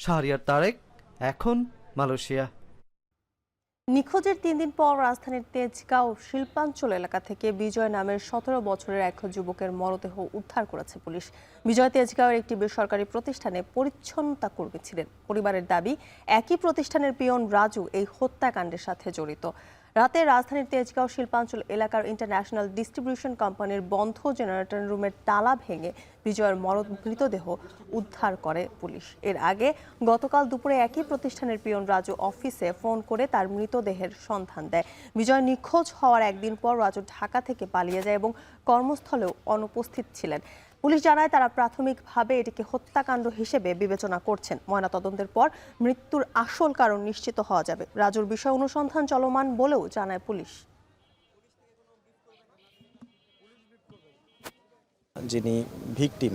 শাহরিয়ার তারেক, এখন, মালয়েশিয়া। নিখোঁজের 3 দিন পর রাজধানীর তেজগাঁও শিল্পাঞ্চল এলাকা থেকে বিজয় নামের 17 বছরের এক যুবকের মরদেহ উদ্ধার করেছে পুলিশ। বিজয় তেজগাঁওয়ের একটি বেসরকারি প্রতিষ্ঠানে পরিচ্ছন্নতা কর্মী ছিলেন। পরিবারের দাবি, একই প্রতিষ্ঠানের পিয়ন রাজু এই হত্যাকাণ্ডের সাথে জড়িত। রাতে রাজধানীর তেজগাঁও শিল্পাঞ্চল এলাকার ইন্টারন্যাশনাল ডিস্ট্রিবিউশন কোম্পানির বন্ধ জেনারেটর রুমের তালা ভেঙে বিজয়ের মৃতদেহ উদ্ধার করে পুলিশ। এর আগে গতকাল দুপুরে একই প্রতিষ্ঠানের পিয়ন রাজু অফিসে ফোন করে তার মৃতদেহের সন্ধান দেয়। বিজয় নিখোঁজ হওয়ার একদিন পর রাজু ঢাকা থেকে পালিয়ে যায় এবং কর্মস্থলেও অনুপস্থিত ছিলেন। পুলিশ জানায় তারা প্রাথমিকভাবে এটিকে হত্যাকাণ্ড হিসেবে বিবেচনা করছেন। ময়নাতদন্তের পর মৃত্যুর আসল কারণ নিশ্চিত হওয়া যাবে। রাজুর বিষয়ে অনুসন্ধান চলমান বলেও জানায় পুলিশ। যিনি ভিকটিম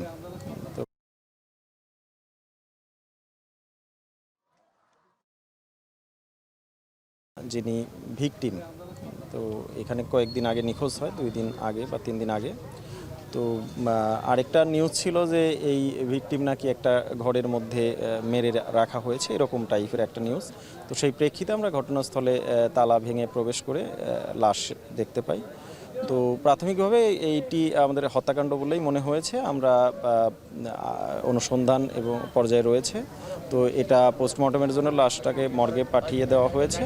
তো এখানে কয়েকদিন আগে নিখোঁজ হয়, 2 দিন আগে বা 3 দিন আগে। তো আরেকটা নিউজ ছিল যে এই ভিকটিম নাকি একটা ঘরের মধ্যে মেরে রাখা হয়েছে, এরকম টাইপের একটা নিউজ। তো সেই প্রেক্ষিতে আমরা ঘটনাস্থলে তালা ভেঙে প্রবেশ করে লাশ দেখতে পাই। তো প্রাথমিকভাবে এইটি আমাদের হত্যাকাণ্ড বলেই মনে হয়েছে। আমরা অনুসন্ধান এবং পর্যায়ে রয়েছে। তো এটা পোস্টমর্টমের জন্য লাশটাকে মর্গে পাঠিয়ে দেওয়া হয়েছে।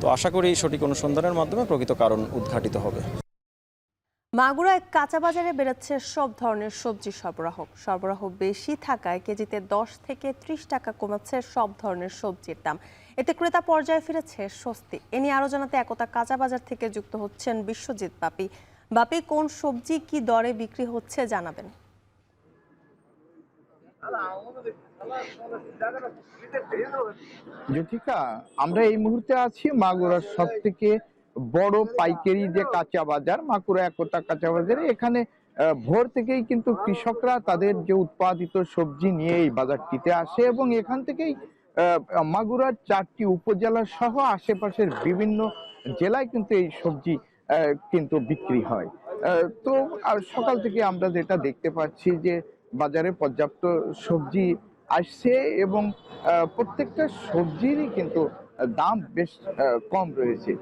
তো আশা করি সঠিক অনুসন্ধানের মাধ্যমে প্রকৃত কারণ উদ্ঘাটিত হবে। মাগুরায় কাঁচা বাজারে বেড়েছে সব ধরনের সবজি সরবরাহ বেশি থাকায় কেজিতে 10 থেকে 30 টাকা কমেছে সব ধরনের সবজির দাম। এতে ক্রেতা পর্যায়ে ফিরেছে স্বস্তি। এ নিয়ে আরো জানাতে একতা কাঁচা বাজার থেকে যুক্ত হচ্ছেন বিশ্বজিৎ বাপি। কোন সবজি কি দরে বিক্রি হচ্ছে জানাবেন। জ্যোতিকা, আমরা এই মুহূর্তে আছি মাগুরার সব থেকে বড় পাইকারি যে কাঁচা বাজার, মাগুরা একতা কাঁচা বাজারে। এখানে ভোর থেকেই কিন্তু কৃষকরা তাদের যে উৎপাদিত সবজি নিয়ে এই বাজারটিতে আসে এবং এখান থেকেই মাগুরার 4টি উপজেলা সহ আশেপাশের বিভিন্ন জেলায় কিন্তু এই সবজি কিন্তু বিক্রি হয়। তো সকাল থেকে আমরা যেটা দেখতে পাচ্ছি যে বাজারে পর্যাপ্ত সবজি আসছে এবং প্রত্যেকটা সবজিরই কিন্তু দাম বেশ কম রয়েছে।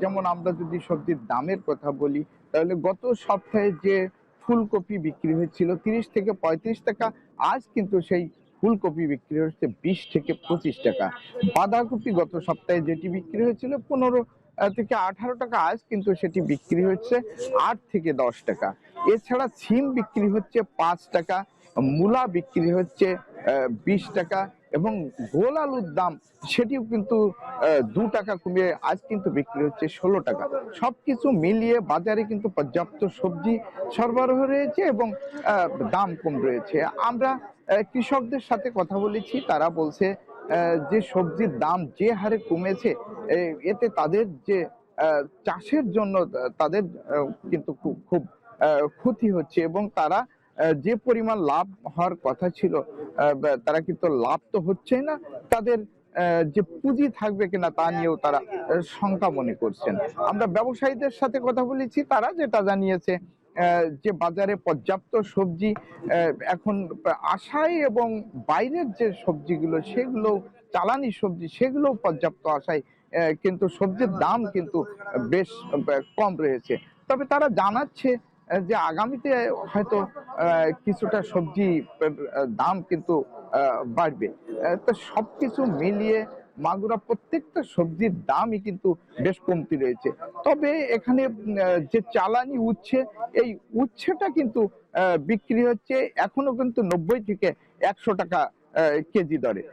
যেমন আমরা যদি সবজির দামের কথা বলি, তাহলে গত সপ্তাহে যে ফুলকপি বিক্রি হয়েছিল 30 থেকে 35 টাকা, আজ কিন্তু সেই ফুলকপি বিক্রি হচ্ছে 20 থেকে 25 টাকা। বাঁধাকপি গত সপ্তাহে যেটি বিক্রি হয়েছিল 15 থেকে 18 টাকা, আজ কিন্তু সেটি বিক্রি হচ্ছে 8 থেকে 10 টাকা। এছাড়া সিম বিক্রি হচ্ছে 5 টাকা, মূলা বিক্রি হচ্ছে 20 টাকা এবং গোল আলুর দাম সেটিও কিন্তু 2 টাকা কমিয়ে আজ কিন্তু বিক্রি হচ্ছে 16 টাকা। সবকিছু মিলিয়ে বাজারে কিন্তু পর্যাপ্ত সবজি সরবরাহ রয়েছে এবং দাম কম রয়েছে। আমরা কৃষকদের সাথে কথা বলেছি, তারা বলছে যে সবজির দাম যে হারে কমেছে এতে তাদের যে চাষের জন্য তাদের কিন্তু খুব ক্ষতি হচ্ছে এবং তারা যে পরিমাণ লাভ হওয়ার কথা ছিল তারা কিন্তু লাভ তো হচ্ছেই না, তাদের যে পুঁজি থাকবে কিনা তা নিয়েও তারা শঙ্কা মনে করছেন। আমরা ব্যবসায়ীদের সাথে কথা বলেছি, তারা যেটা জানিয়েছে যে বাজারে পর্যাপ্ত সবজি এখন আশায় এবং বাইরের যে সবজিগুলো সেগুলো চালানি সবজি সেগুলো পর্যাপ্ত আশায়, কিন্তু সবজির দাম কিন্তু বেশ কম রয়েছে। তবে তারা জানাচ্ছে যে আগামীতে হয়তো কিছুটা সবজি দাম কিন্তু বাড়বে। তো সবকিছু মিলিয়ে মাগুরা প্রত্যেকটা সবজির দামই কিন্তু বেশ কমতি রয়েছে। তবে এখানে যে চালানি উচ্ছে, এই উচ্ছেটা কিন্তু বিক্রি হচ্ছে এখনো কিন্তু 90 থেকে 100 টাকা কেজি দরে।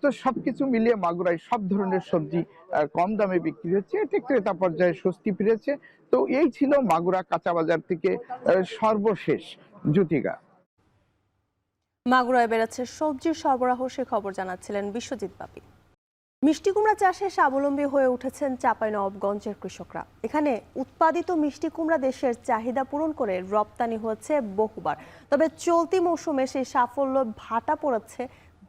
তো সবকিছু মিলিয়ে মাগুরায় সব ধরনের সবজি কম দামে বিক্রি হচ্ছে, এতে ক্রেতা পর্যায়ে স্বস্তি ফিরেছে। তো এই ছিল মাগুরা কাঁচা বাজার থেকে সর্বশেষ। জ্যোতিকা, মাগুরায় বেড়েছে সবজির সরবরাহ, সে খবর জানাচ্ছিলেন বিশ্বজিৎ বাপি। মিষ্টি কুমড়া চাষে স্বাবলম্বী হয়ে উঠেছেন চাঁপাইনবাবগঞ্জের কৃষকরা। এখানে উৎপাদিত মিষ্টি কুমড়া দেশের চাহিদা পূরণ করে রপ্তানি হচ্ছে বহুবার। তবে চলতি মৌসুমে সেই সাফল্য ভাটা পড়েছে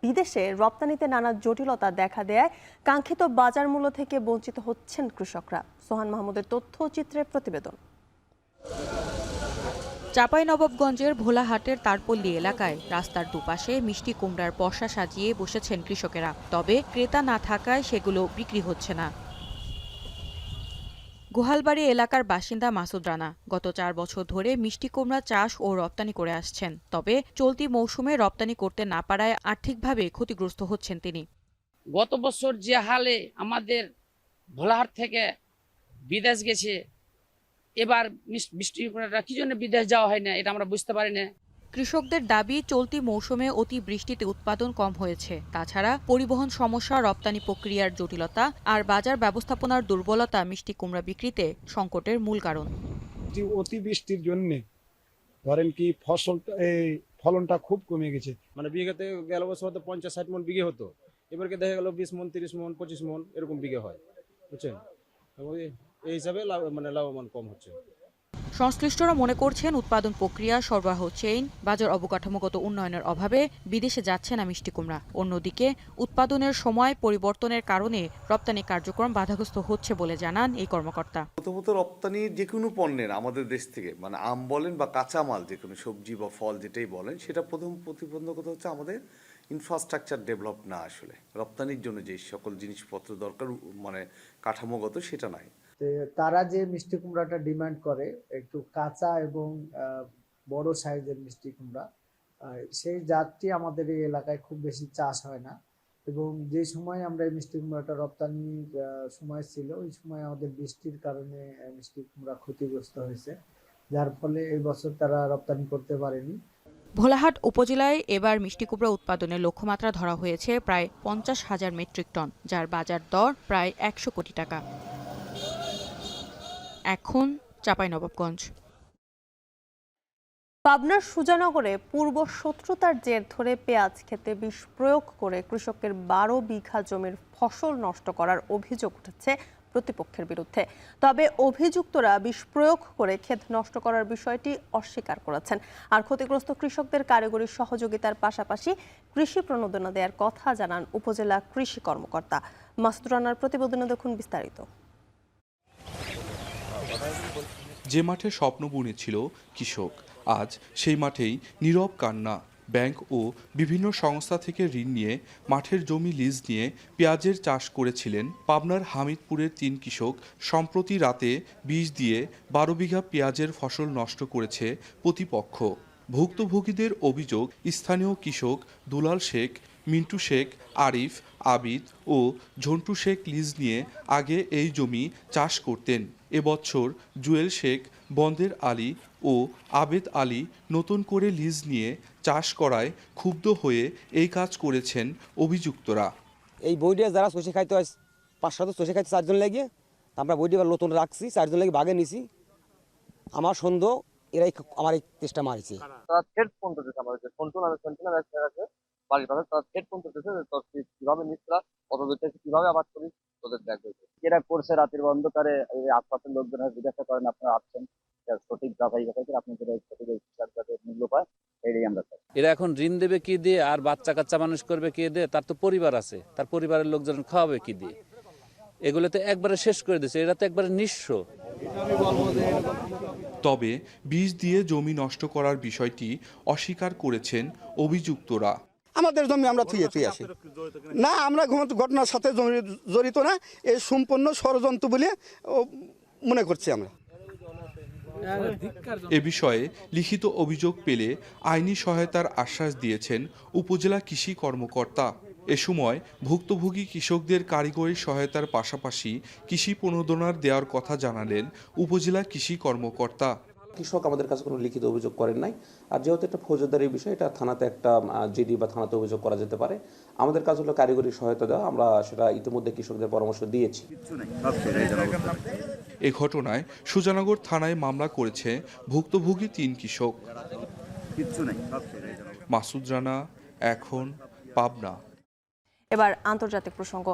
বিদেশে। রপ্তানিতে নানা জটিলতা দেখা দেয়, কাঙ্ক্ষিত বাজার মূল্য থেকে বঞ্চিত হচ্ছেন কৃষকরা। সোহান মাহমুদের তথ্যচিত্রের প্রতিবেদন। চাঁপাইনবাবগঞ্জের ভোলাহাটের তারপল্লী এলাকায় রাস্তার দুপাশে মিষ্টি কুমড়ার পসা সাজিয়ে বসেছেন কৃষকেরা, তবে ক্রেতা না থাকায় সেগুলো বিক্রি হচ্ছে না। গোহালবাড়ি এলাকার বাসিন্দা মাসুদ রানা গত 4 বছর ধরে মিষ্টি কুমড়া চাষ ও রপ্তানি করে আসছেন, তবে চলতি মৌসুমে রপ্তানি করতে না পারায় আর্থিকভাবে ক্ষতিগ্রস্ত হচ্ছেন তিনি। গত বছর যে হালে আমাদের ভোলাহাট থেকে বিদেশ গেছে, এবার মিষ্টি কুমড়াটা কি জন্য বিদেশ যাওয়া হয় না এটা আমরা বুঝতে পারি না। কৃষকদের দাবি চলতি মৌসুমে অতি বৃষ্টিতে উৎপাদন কম হয়েছে, তাছাড়া পরিবহন সমস্যা, রপ্তানি প্রক্রিয়ার জটিলতা আর বাজার ব্যবস্থাপনার দুর্বলতা মিষ্টি কুমড়া বিক্রিতে সংকটের মূল কারণ। অতি বৃষ্টির জন্য ধরেন কি ফলনটা খুব কমে গেছে। মানে বিঘাতে গেল বছর হয়তো 50-60 মন বিঘে হতো, এবারকে দেখা গেল 20 মন, 30 মন, 25 মন এরকম বিঘে হয়, বুঝছেন। এই হিসাবে লাভবান কম হচ্ছে। সংশ্লিষ্টরা মনে করছেন উৎপাদন প্রক্রিয়া, সরবরাহ চেইন, বাজার অবকাঠামোগত উন্নয়নের অভাবে বিদেশে যাচ্ছে না মিষ্টি কুমড়া। অন্যদিকে উৎপাদনের সময় পরিবর্তনের কারণে রপ্তানি কার্যক্রম বাধাগ্রস্ত হচ্ছে বলে জানান এই কর্মকর্তা। প্রথমত রপ্তানির যে কোনো পণ্যের আমাদের দেশ থেকে মানে আম বলেন বা কাঁচামাল, যে কোনো সবজি বা ফল যেটাই বলেন, সেটা প্রথম প্রতিবন্ধকতা হচ্ছে আমাদের ইনফ্রাস্ট্রাকচার ডেভেলপ না। আসলে রপ্তানির জন্য যে সকল জিনিসপত্র দরকার মানে কাঠামোগত, সেটা নাই। তারা যে মিষ্টি কুমড়াটা ডিমান্ড করে একটু কাঁচা এবং বড় সাইজের মিষ্টি কুমড়া, সেই জাতটি আমাদের এই এলাকায় খুব বেশি চাষ হয় না। এবং যে সময় আমরা এই মিষ্টি কুমড়াটা রপ্তানির সময় ছিল, ওই সময় আমাদের বৃষ্টির কারণে মিষ্টি কুমড়া ক্ষতিগ্রস্ত হয়েছে, যার ফলে এই বছর তারা রপ্তানি করতে পারেনি। ভোলাহাট উপজেলায় এবার মিষ্টি কুমড়া উৎপাদনের লক্ষ্যমাত্রা ধরা হয়েছে প্রায় 50,000 মেট্রিক টন, যার বাজার দর প্রায় 100 কোটি টাকা। এখন চাঁপাইনবাবগঞ্জ। পাবনার সুজানগরে পূর্ব শত্রুতার জের ধরে পেঁয়াজ খেতে বিষ প্রয়োগ করে কৃষকের 12 বিঘা জমির ফসল নষ্ট করার অভিযোগ উঠেছে প্রতিপক্ষের বিরুদ্ধে। তবে অভিযুক্তরা বিষ প্রয়োগ করে ক্ষেত নষ্ট করার বিষয়টি অস্বীকার করেছেন। আর ক্ষতিগ্রস্ত কৃষকদের কারিগরি সহযোগিতার পাশাপাশি কৃষি প্রণোদনা দেওয়ার কথা জানান উপজেলা কৃষি কর্মকর্তা। মাসুদ রানার প্রতিবেদনে দেখুন বিস্তারিত। যে মাঠে স্বপ্ন বুনেছিল কৃষক, আজ সেই মাঠেই নীরব কান্না। ব্যাংক ও বিভিন্ন সংস্থা থেকে ঋণ নিয়ে মাঠের জমি লিজ নিয়ে পেঁয়াজের চাষ করেছিলেন পাবনার হামিদপুরের 3 কৃষক। সম্প্রতি রাতে বিষ দিয়ে 12 বিঘা পেঁয়াজের ফসল নষ্ট করেছে প্রতিপক্ষ। ভুক্তভোগীদের অভিযোগ, স্থানীয় কৃষক দুলাল শেখ, মিন্টু শেখ, আরিফ, আবিদ ও ঝন্টু শেখ লিজ নিয়ে আগে এই জমি চাষ করতেন। এবছর জুয়েল শেখ, বন্দের আলী ও আবেদ আলী নতুন করে লিজ নিয়ে চাষ করায় ক্ষুব্ধ হয়ে এই কাজ করেছেন অভিযুক্তরা। এই বইটা যারা চষে খাইতে হয় 5-7 চষে খাইতে 4 জন লাগিয়ে, আমরা বইটি নতুন রাখছি, 4 জন লাগিয়ে ভাগে নিছি। আমার সন্দেহ এরাই আমার এই চেষ্টা মারিছে। তারা থ্রেড ফোন করতেছে, আমাদের ফোন আছে বাড়ির পাশে, তারা থ্রেড ফোন করতেছে কিভাবে নিচ্ছিলা, কত দূর থেকে কিভাবে আবাদ করি তোদের দেখবে। এরা করছে রাতের অন্ধকারে, এই আশপাশের লোকজন জিজ্ঞাসা করেন আপনারা আসছেন, সঠিক যাচাই বাছাই করে আপনি যদি সঠিক মূল্য পায়, এটাই আমরা চাই। এরা এখন ঋণ দেবে কি দিয়ে, আর বাচ্চা কাচ্চা মানুষ করবে কি দিয়ে? তার তো পরিবার আছে, তার পরিবারের লোকজন খাওয়াবে কি দিয়ে? এগুলো তো একবারে শেষ করে দিচ্ছে, এরা তো একবারে নিঃস্ব। তবে বীজ দিয়ে জমি নষ্ট করার বিষয়টি অস্বীকার করেছেন অভিযুক্তরা। আমাদের জমি আমরা থুয়ে আসি না, আমরা ঘটনার সাথে জড়িত না, এই সম্পূর্ণ ষড়যন্ত্র বলে মনে করছি আমরা। এ বিষয়ে লিখিত অভিযোগ পেলে আইনি সহায়তার আশ্বাস দিয়েছেন উপজেলা কৃষি কর্মকর্তা। এ সময় ভুক্তভোগী কৃষকদের কারিগরি সহায়তার পাশাপাশি কৃষি প্রণোদনার দেওয়ার কথা জানালেন উপজেলা কৃষি কর্মকর্তা। কৃষক আমাদের কাছে কোনো লিখিত অভিযোগ করেন নাই, আর যেহেতু একটা ফৌজদারি বিষয়, এটা থানাতে একটা জিডি বা থানাতে অভিযোগ করা যেতে পারে। আমাদের কাজ হলো কারিগরি সহায়তা দেওয়া, আমরা সেটা ইতিমধ্যে কৃষকদের পরামর্শ দিয়েছি। এ ঘটনায় সুজানগর থানায় মামলা করেছে ভুক্তভোগী 3 কৃষক। মাসুদ রানা, এখন, পাবনা। এবার আন্তর্জাতিক প্রসঙ্গ।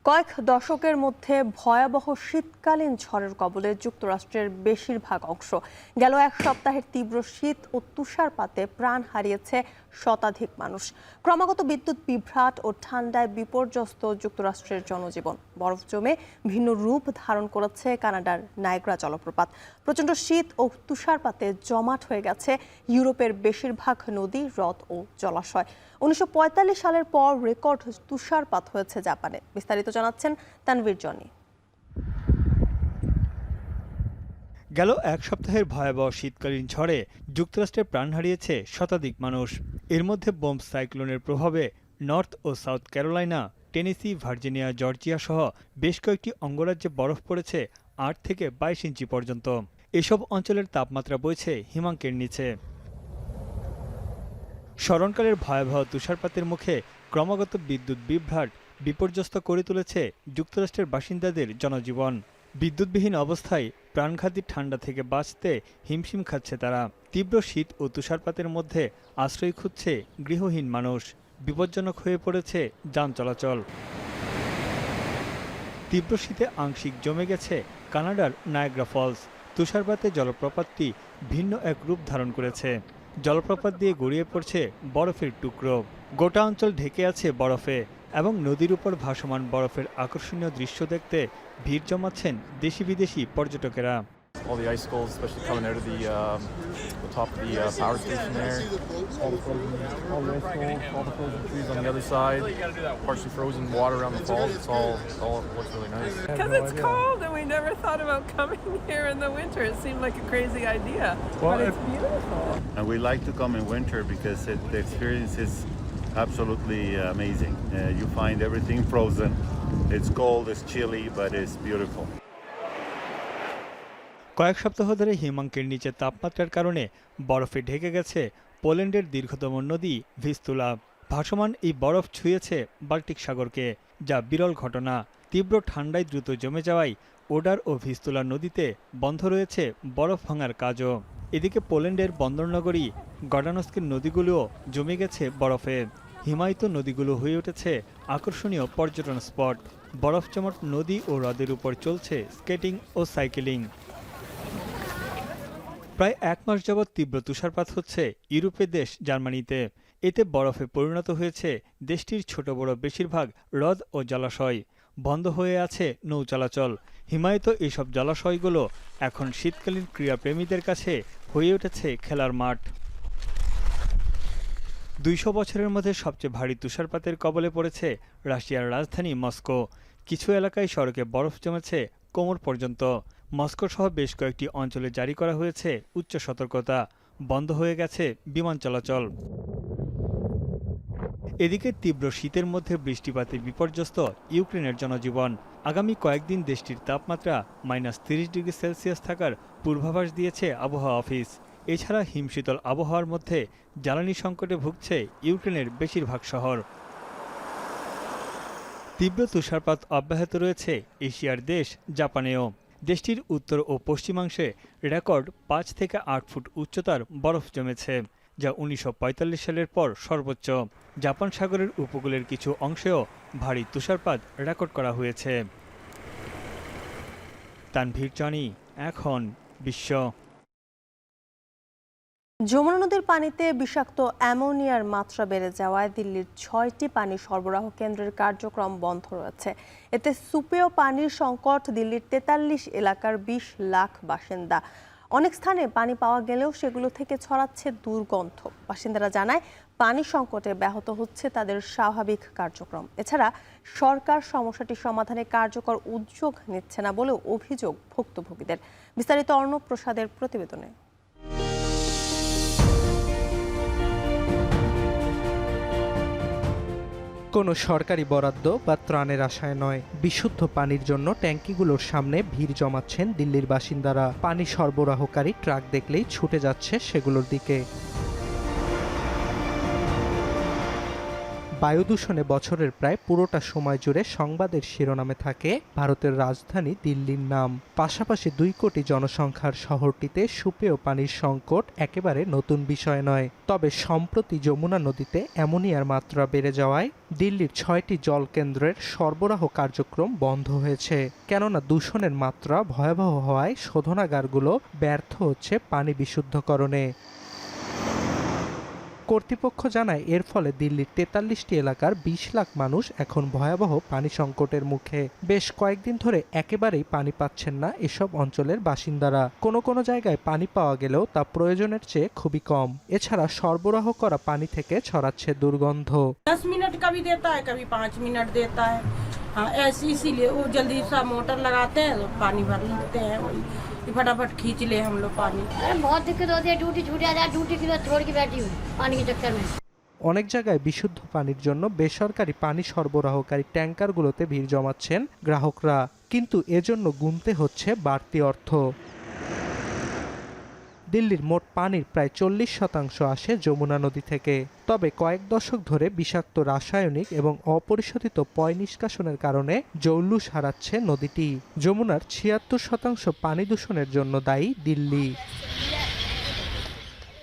কয়েক দশকের মধ্যে ভয়াবহ শীতকালীন ঝড়ের কবলে যুক্তরাষ্ট্রের বেশিরভাগ অংশ। গেল এক সপ্তাহের তীব্র শীত ও তুষারপাতে প্রাণ হারিয়েছে শতাধিক মানুষ। ক্রমাগত বিদ্যুৎ বিভ্রাট ও ঠান্ডায় বিপর্যস্ত যুক্তরাষ্ট্রের জনজীবন। বরফ জমে ভিন্ন রূপ ধারণ করেছে কানাডার নায়াগ্রা জলপ্রপাত। প্রচণ্ড শীত ও তুষারপাতে জমাট হয়ে গেছে ইউরোপের বেশিরভাগ নদী, হ্রদ ও জলাশয়। 1945 সালের পর রেকর্ড তুষারপাত হয়েছে জাপানে। বিস্তারিত জানাচ্ছেন তানভীর জনি। গেল এক সপ্তাহের ভয়াবহ শীতকালীন ঝড়ে যুক্তরাষ্ট্রে প্রাণ হারিয়েছে শতাধিক মানুষ। এর মধ্যে বোম্ব সাইক্লোনের প্রভাবে নর্থ ও south Carolina, Tennessee, Virginia, Georgia সহ বেশ কয়েকটি অঙ্গরাজ্যে বরফ পড়েছে 8 থেকে 22 ইঞ্চি পর্যন্ত। এসব অঞ্চলের তাপমাত্রা বইছে হিমাঙ্কের নিচে। স্মরণকালের ভয়াবহ তুষারপাতের মুখে ক্রমাগত বিদ্যুৎ বিভ্রাট বিপর্যস্ত করে তুলেছে যুক্তরাষ্ট্রের বাসিন্দাদের জনজীবন। বিদ্যুৎবিহীন অবস্থায় প্রাণঘাতী ঠান্ডা থেকে বাঁচতে হিমশিম খাচ্ছে তারা। তীব্র শীত ও তুষারপাতের মধ্যে আশ্রয় খুঁজছে গৃহহীন মানুষ। বিপজ্জনক হয়ে পড়েছে যান চলাচল। তীব্র শীতে আংশিক জমে গেছে কানাডার নায়াগ্রা ফলস। তুষারপাতে জলপ্রপাতটি ভিন্ন এক রূপ ধারণ করেছে। জলপ্রপাত দিয়ে গড়িয়ে পড়ছে বরফের টুকরো। গোটা অঞ্চল ঢেকে আছে বরফে এবং নদীর উপর ভাসমান বরফের আকর্ষণীয় দৃশ্য দেখতে ভিড় জমাচ্ছেন দেশি বিদেশি পর্যটকেরা। All the icicles, especially coming out of the top of the power station there. All the icicles, all the frozen trees on the other side. Partially frozen water around the falls. It's all looks really nice. Because it's cold and we never thought about coming here in the winter. It seemed like a crazy idea, but it's beautiful. And we like to come in winter because the experience is absolutely amazing. You find everything frozen. It's cold, it's chilly, but it's beautiful. কয়েক সপ্তাহ ধরে হিমাঙ্কের নিচে তাপমাত্রার কারণে বরফে ঢেকে গেছে পোল্যান্ডের দীর্ঘতম নদী ভিস্তুলা। ভাসমান এই বরফ ছুঁয়েছে বাল্টিক সাগরকে, যা বিরল ঘটনা। তীব্র ঠান্ডায় দ্রুত জমে যাওয়ায় ওডার ও ভিস্তুলা নদীতে বন্ধ রয়েছে বরফ ভাঙার কাজও। এদিকে পোল্যান্ডের বন্দরনগরী গডানস্কের নদীগুলোও জমে গেছে বরফে। হিমায়িত নদীগুলো হয়ে উঠেছে আকর্ষণীয় পর্যটন স্পট। বরফ জমাট নদী ও হ্রদের উপর চলছে স্কেটিং ও সাইকেলিং। প্রায় 1 মাস যাবৎ তীব্র তুষারপাত হচ্ছে ইউরোপের দেশ জার্মানিতে। এতে বরফে পরিণত হয়েছে দেশটির ছোট বড় বেশিরভাগ হ্রদ ও জলাশয়। বন্ধ হয়ে আছে নৌ চলাচল। হিমায়িত এসব জলাশয়গুলো এখন শীতকালীন ক্রীড়াপ্রেমীদের কাছে হয়ে উঠেছে খেলার মাঠ। 200 বছরের মধ্যে সবচেয়ে ভারী তুষারপাতের কবলে পড়েছে রাশিয়ার রাজধানী মস্কো। কিছু এলাকায় সড়কে বরফ জমেছে কোমর পর্যন্ত। মস্কো সহ বেশ কয়েকটি অঞ্চলে জারি করা হয়েছে উচ্চ সতর্কতা। বন্ধ হয়ে গেছে বিমান চলাচল। এদিকে তীব্র শীতের মধ্যে বৃষ্টিপাতে বিপর্যস্ত ইউক্রেনের জনজীবন। আগামী কয়েকদিন দেশটির তাপমাত্রা -30 ডিগ্রি সেলসিয়াস থাকার পূর্বাভাস দিয়েছে আবহাওয়া অফিস। এছাড়া হিমশীতল আবহাওয়ার মধ্যে জ্বালানি সংকটে ভুগছে ইউক্রেনের বেশিরভাগ শহর। তীব্র তুষারপাত অব্যাহত রয়েছে এশিয়ার দেশ জাপানেও। দেশটির উত্তর ও পশ্চিমাংশে রেকর্ড 5 থেকে 8 ফুট উচ্চতার বরফ জমেছে, যা 1945 সালের পর সর্বোচ্চ। জাপান সাগরের উপকূলের কিছু অংশেও ভারী তুষারপাত রেকর্ড করা হয়েছে। তানভীর জনি, এখন বিশ্ব। যমুনা নদীর পানিতে বিষাক্ত অ্যামোনিয়ার মাত্রা বেড়ে যাওয়ায় দিল্লির 6টি পানি সরবরাহ কেন্দ্রের কার্যক্রম বন্ধ রয়েছে। এতে সুপেয় পানির সংকট দিল্লির 43 এলাকার 20 লাখ বাসিন্দা। অনেক স্থানে পানি পাওয়া গেলেও সেগুলো থেকে ছড়াচ্ছে দুর্গন্ধ। বাসিন্দারা জানায় পানি সংকটে ব্যাহত হচ্ছে তাদের স্বাভাবিক কার্যক্রম। এছাড়া সরকার সমস্যাটি সমাধানে কার্যকর উদ্যোগ নিচ্ছে না বলেও অভিযোগ ভুক্তভোগীদের। বিস্তারিত অর্ণব প্রসাদের প্রতিবেদনে। কোনো সরকারি বরাদ্দ বা ত্রাণের আশায় নয়, বিশুদ্ধ পানির জন্য ট্যাঙ্কিগুলোর সামনে ভিড় জমাচ্ছেন দিল্লির বাসিন্দারা। পানি সরবরাহকারী ট্রাক দেখলেই ছুটে যাচ্ছে সেগুলোর দিকে। বায়ু দূষণে বছরের প্রায় পুরোটা সময় জুড়ে সংবাদের শিরোনামে থাকে ভারতের রাজধানী দিল্লির নাম। পাশাপাশি 2 কোটি জনসংখ্যার শহরটিতে সুপেয় পানির সংকট একেবারে নতুন বিষয় নয়। তবে সম্প্রতি যমুনা নদীতে অ্যামোনিয়ার মাত্রা বেড়ে যাওয়ায় দিল্লির 6টি জলকেন্দ্রের সরবরাহ কার্যক্রম বন্ধ হয়েছে। কেননা দূষণের মাত্রা ভয়াবহ হওয়ায় শোধনাগারগুলো ব্যর্থ হচ্ছে পানি বিশুদ্ধকরণে। কর্তৃপক্ষ জানায় এর ফলে দিল্লির 43টি এলাকার 20 লাখ মানুষ এখন ভয়াবহ পানি সংকটের মুখে। বেশ কয়েকদিন ধরে একেবারেই পানি পাচ্ছেন না এসব অঞ্চলের বাসিন্দারা। কোনো জায়গায় পানি পাওয়া গেলেও তা প্রয়োজনের চেয়ে খুবই কম। এছাড়া সরবরাহ করা পানি থেকে ছড়াচ্ছে দুর্গন্ধ। 10 मिनट का भी देता है, कभी 5 मिनट देता है। हाँ, ऐसे इसीलिए वो जल्दी सा मोटर लगाते हैं तो पानी भर लेते हैं, वही फटाफट खींच ले हम लोग पानी। बहुत दिक्कत होती है, ड्यूटी छूट जाता है, ड्यूटी की बात छोड़ के बैठी हूँ पानी के चक्कर में। অনেক জায়গায় বিশুদ্ধ পানির জন্য বেসরকারি পানি সরবরাহকারী ট্যাঙ্কারগুলোতে ভিড় জমাচ্ছেন গ্রাহকরা, কিন্তু এজন্য গুনতে হচ্ছে বাড়তি অর্থ। দিল্লির মোট পানির প্রায় 40% আসে যমুনা নদী থেকে। তবে কয়েক দশক ধরে বিষাক্ত রাসায়নিক এবং অপরিশোধিত পয় নিষ্কাশনের কারণে জৌলুস হারাচ্ছে নদীটি। যমুনার 76% পানি দূষণের জন্য দায়ী দিল্লি।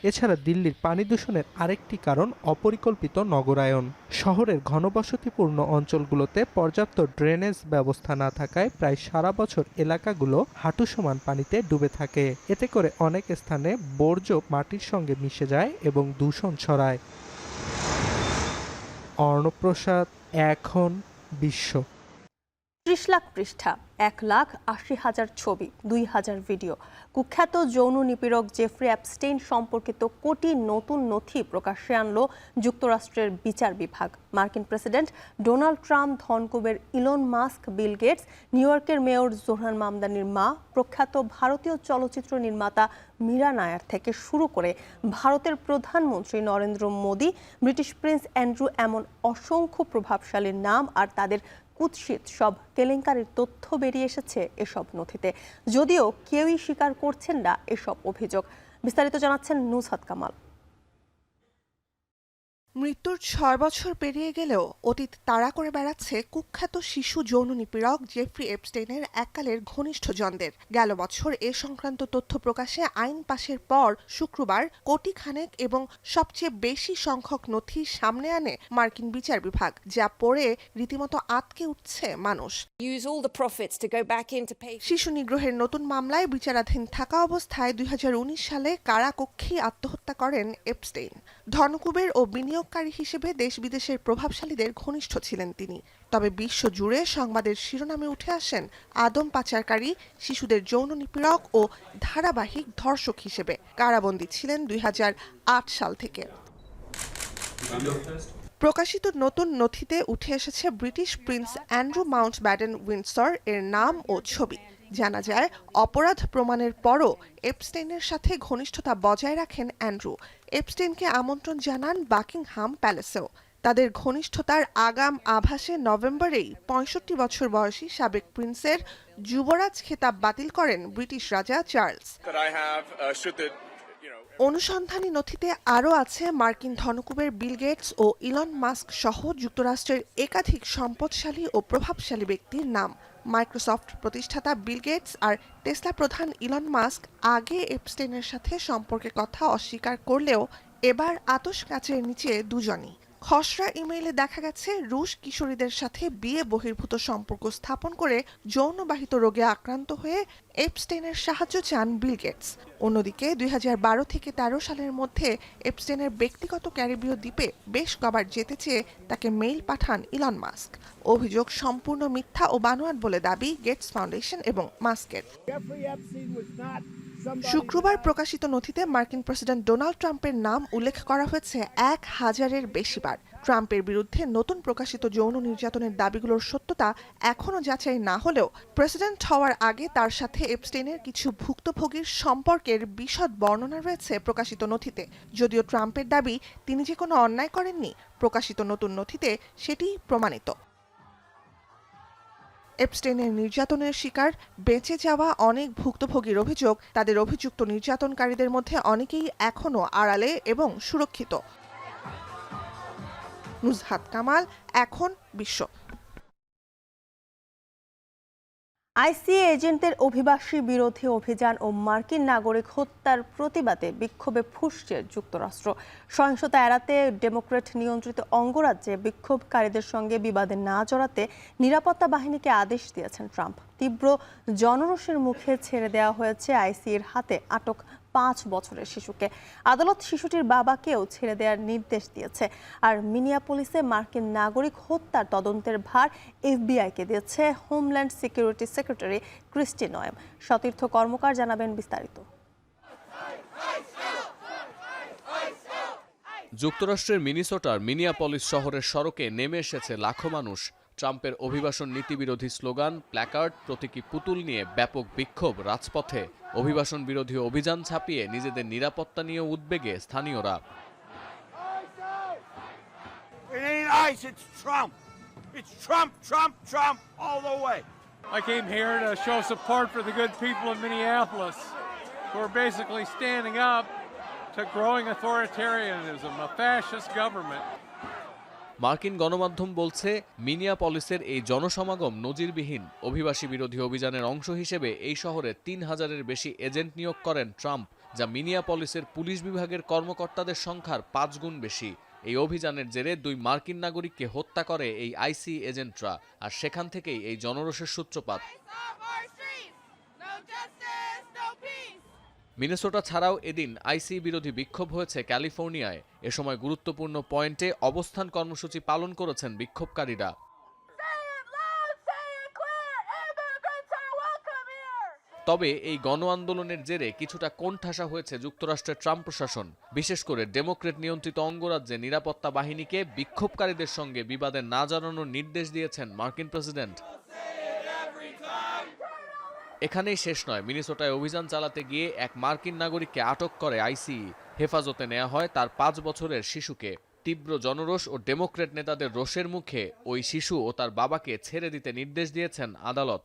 এছাড়া দিল্লির পানি দূষণের আরেকটি কারণ অপরিকল্পিত নগরায়ন। শহরের ঘনবসতিপূর্ণ অঞ্চলগুলোতে পর্যাপ্ত ড্রেনেজ ব্যবস্থা না থাকায় প্রায় সারা বছর এলাকাগুলো হাঁটু সমান পানিতে ডুবে থাকে। এতে করে অনেক স্থানে বর্জ্য মাটির সঙ্গে মিশে যায় এবং দূষণ ছড়ায়। অর্ণব প্রসাদ, এখন বিশ্ব। 30 লাখ পৃষ্ঠা, 1,80,000 ছবি, 2,000 ভিডিও, কুখ্যাত যৌন নিপীড়ক জেফ্রি অ্যাপস্টেইন সম্পর্কিত কোটি নতুন নথি প্রকাশ্যে আনলো যুক্তরাষ্ট্রের বিচার বিভাগ। মার্কিন প্রেসিডেন্ট ডোনাল্ড ট্রাম্প, ধনকুবের Elon Musk, Bill Gates, New ইয়র্কের মেয়র জোহরান মামদানির মা, প্রখ্যাত ভারতীয় চলচ্চিত্র নির্মাতা মীরা নায়ার থেকে শুরু করে ভারতের প্রধানমন্ত্রী Narendra Modi, British Prince Andrew, এমন অসংখ্য প্রভাবশালীর নাম আর তাদের কুৎসিত সব কেলেঙ্কারির তথ্য বেরিয়ে এসেছে এসব নথিতে। যদিও কেউই স্বীকার করছেন না এসব অভিযোগ। বিস্তারিত জানাচ্ছেন নুসহাত কামাল। মৃত্যুর 6 বছর পেরিয়ে গেলেও অতীত তাড়া করে বেড়াচ্ছে কুখ্যাত শিশু যৌন নিপীড়ক জেফ্রি এপস্টেইনের এককালের ঘনিষ্ঠজনদের। গেল বছর এ সংক্রান্ত তথ্য প্রকাশে আইন পাশের পর শুক্রবার কোটি খানেক এবং সবচেয়ে বেশি সংখ্যক নথি সামনে আনে মার্কিন বিচার বিভাগ, যা পড়ে রীতিমতো আটকে উঠছে মানুষ। শিশু নিগ্রহের নতুন মামলায় বিচারাধীন থাকা অবস্থায় 2019 সালে কারাকক্ষেই আত্মহত্যা করেন এপস্টেইন। ধনকুবের ও বিনিয়োগকারী হিসেবে দেশ বিদেশের প্রভাবশালীদের ঘনিষ্ঠ ছিলেন তিনি। তবে বিশ্ব জুড়ে সংবাদের শিরোনামে উঠে আসেন আদম পাচারকারী, শিশুদের যৌন নিপীড়ক ও ধারাবাহিক ধর্ষক হিসেবে। কারাবন্দী ছিলেন 2008 সাল থেকে। প্রকাশিত নতুন নথিতে উঠে এসেছে British Prince Andrew Mountbatten Windsor এর নাম ও ছবি। জানা যায়, অপরাধ প্রমাণের পরও এপস্টেইনের সাথে ঘনিষ্ঠতা বজায় রাখেন অ্যান্ড্রু। এপস্টেইনকে আমন্ত্রণ জানান বাকিংহাম প্যালেসেও। তাদের ঘনিষ্ঠতার আগাম আভাসে নভেম্বরেই 65 বছর বয়সী সাবেক প্রিন্সের যুবরাজ খেতাব বাতিল করেন ব্রিটিশ রাজা চার্লস। অনুসন্ধানী নথিতে আরও আছে মার্কিন ধনকুবের বিল গেটস ও ইলন মাস্ক সহ যুক্তরাষ্ট্রের একাধিক সম্পদশালী ও প্রভাবশালী ব্যক্তির নাম। মাইক্রোসফট প্রতিষ্ঠাতা বিল গেটস আর টেসলা প্রধান ইলন মাস্ক আগে এপস্টেইনের সাথে সম্পর্কের কথা অস্বীকার করলেও এবার আতশ কাচের নিচে দুজনই। খসড়া ইমেইলে দেখা গেছে রুশ কিশোরীদের সাথে বিয়ে বহির্ভূত সম্পর্ক স্থাপন করে যৌনবাহিত রোগে আক্রান্ত হয়ে এপস্টেইনের সাহায্য চান বিল গেটস। অন্যদিকে 2012 থেকে 13 সালের মধ্যে এপস্টেইনের ব্যক্তিগত ক্যারিবীয় দ্বীপে বেশ কবার যেতে চেয়ে তাকে মেইল পাঠান ইলন মাস্ক। অভিযোগ সম্পূর্ণ মিথ্যা ও বানোয়াট বলে দাবি গেটস ফাউন্ডেশন এবং মাস্কের। শুক্রবার প্রকাশিত নথিতে মার্কিন প্রেসিডেন্ট ডোনাল্ড ট্রাম্পের নাম উল্লেখ করা হয়েছে 1000-এর বেশি বার। ট্রাম্পের বিরুদ্ধে নতুন প্রকাশিত যৌন নির্যাতনের দাবিগুলোর সত্যতা এখনও যাচাই না হলেও প্রেসিডেন্ট হওয়ার আগে তার সাথে এপস্টেইনের কিছু ভুক্তভোগীর সম্পর্কের বিশদ বর্ণনা রয়েছে প্রকাশিত নথিতে। যদিও ট্রাম্পের দাবি তিনি যে কোনো অন্যায় করেননি, প্রকাশিত নতুন নথিতে সেটি প্রমাণিত। এপস্টেইনের নির্যাতনের শিকার বেঁচে যাওয়া অনেক ভুক্তভোগীর অভিযোগ, তাদের অভিযুক্ত নির্যাতনকারীদের মধ্যে অনেকেই এখনও আড়ালে এবং সুরক্ষিত। নুসহাত কামাল, এখন বিশ্ব। আইসিএ এজেন্টদের অভিবাসী বিরোধী অভিযান ও মার্কিন নাগরিক হত্যার প্রতিবাদে বিক্ষোভে ফুঁসছে যুক্তরাষ্ট্র। সহিংসতা এড়াতে ডেমোক্র্যাট নিয়ন্ত্রিত অঙ্গরাজ্যে বিক্ষোভকারীদের সঙ্গে বিবাদে না জড়াতে নিরাপত্তা বাহিনীকে আদেশ দিয়েছেন ট্রাম্প। তীব্র জনরোষের মুখে ছেড়ে দেওয়া হয়েছে আইসিএর হাতে আটক 5 বছরের শিশুকে। আদালত শিশুটির বাবাকেও ছেড়ে দেওয়ার নির্দেশ দিয়েছে। আর মিনিয়াপলিসে মার্কিন নাগরিক হত্যার তদন্তের ভার এফবিআইকে দিয়েছে homeland security secretary Kristi Noem. সতীর্থ কর্মকার জানাবেন বিস্তারিত। যুক্তরাষ্ট্রের মিনিসোটার মিনিয়াপলিস শহরের সড়কে নেমে এসেছে লাখো মানুষ। ট্রাম্পের অভিবাসন নীতিবিরোধী স্লোগান, প্ল্যাকার্ড, প্রতীকী পুতুল নিয়ে ব্যাপক বিক্ষোভ রাজপথে। অভিবাসন বিরোধী অভিযান ছাপিয়ে নিজেদের নিরাপত্তা নিয়ে উদ্বেগে স্থানীয়রা। I came here to show support for the good people of Minneapolis who are basically standing up to growing authoritarianism, a fascist government. মার্কিন গণমাধ্যম বলছে মিনিয়াপলিসের এই জনসমাগম নজিরবিহীন। অভিবাসী বিরোধী অভিযানের অংশ হিসেবে এই শহরে 3000-এর বেশি এজেন্ট নিয়োগ করেন ট্রাম্প, যা মিনিয়াপলিসের পুলিশ বিভাগের কর্মকর্তাদের সংখ্যার 5 গুণ বেশি। এই অভিযানের জেরে 2 মার্কিন নাগরিককে হত্যা করে এই আইসি এজেন্টরা, আর সেখান থেকেই এই জনরোষের সূত্রপাত। মিনেসোটা ছাড়াও এদিন আইসি বিরোধী বিক্ষোভ হয়েছে ক্যালিফোর্নিয়ায়। এ সময় গুরুত্বপূর্ণ পয়েন্টে অবস্থান কর্মসূচি পালন করেছেন বিক্ষোভকারীরা। তবে এই গণ আন্দোলনের জেরে কিছুটা কোণঠাসা হয়েছে যুক্তরাষ্ট্রের ট্রাম্প প্রশাসন। বিশেষ করে ডেমোক্রেট নিয়ন্ত্রিত অঙ্গরাজ্যে নিরাপত্তা বাহিনীকে বিক্ষোভকারীদের সঙ্গে বিবাদে না জড়ানোর নির্দেশ দিয়েছেন মার্কিন প্রেসিডেন্ট। এখানেই শেষ নয়, মিনেসোটায় অভিযান চালাতে গিয়ে এক মার্কিন নাগরিককে আটক করে আইসি। হেফাজতে নেওয়া হয় তার 5 বছরের শিশুকে। তীব্র জনরোষ ও ডেমোক্রেট নেতাদের রোষের মুখে ওই শিশু ও তার বাবাকে ছেড়ে দিতে নির্দেশ দিয়েছেন আদালত।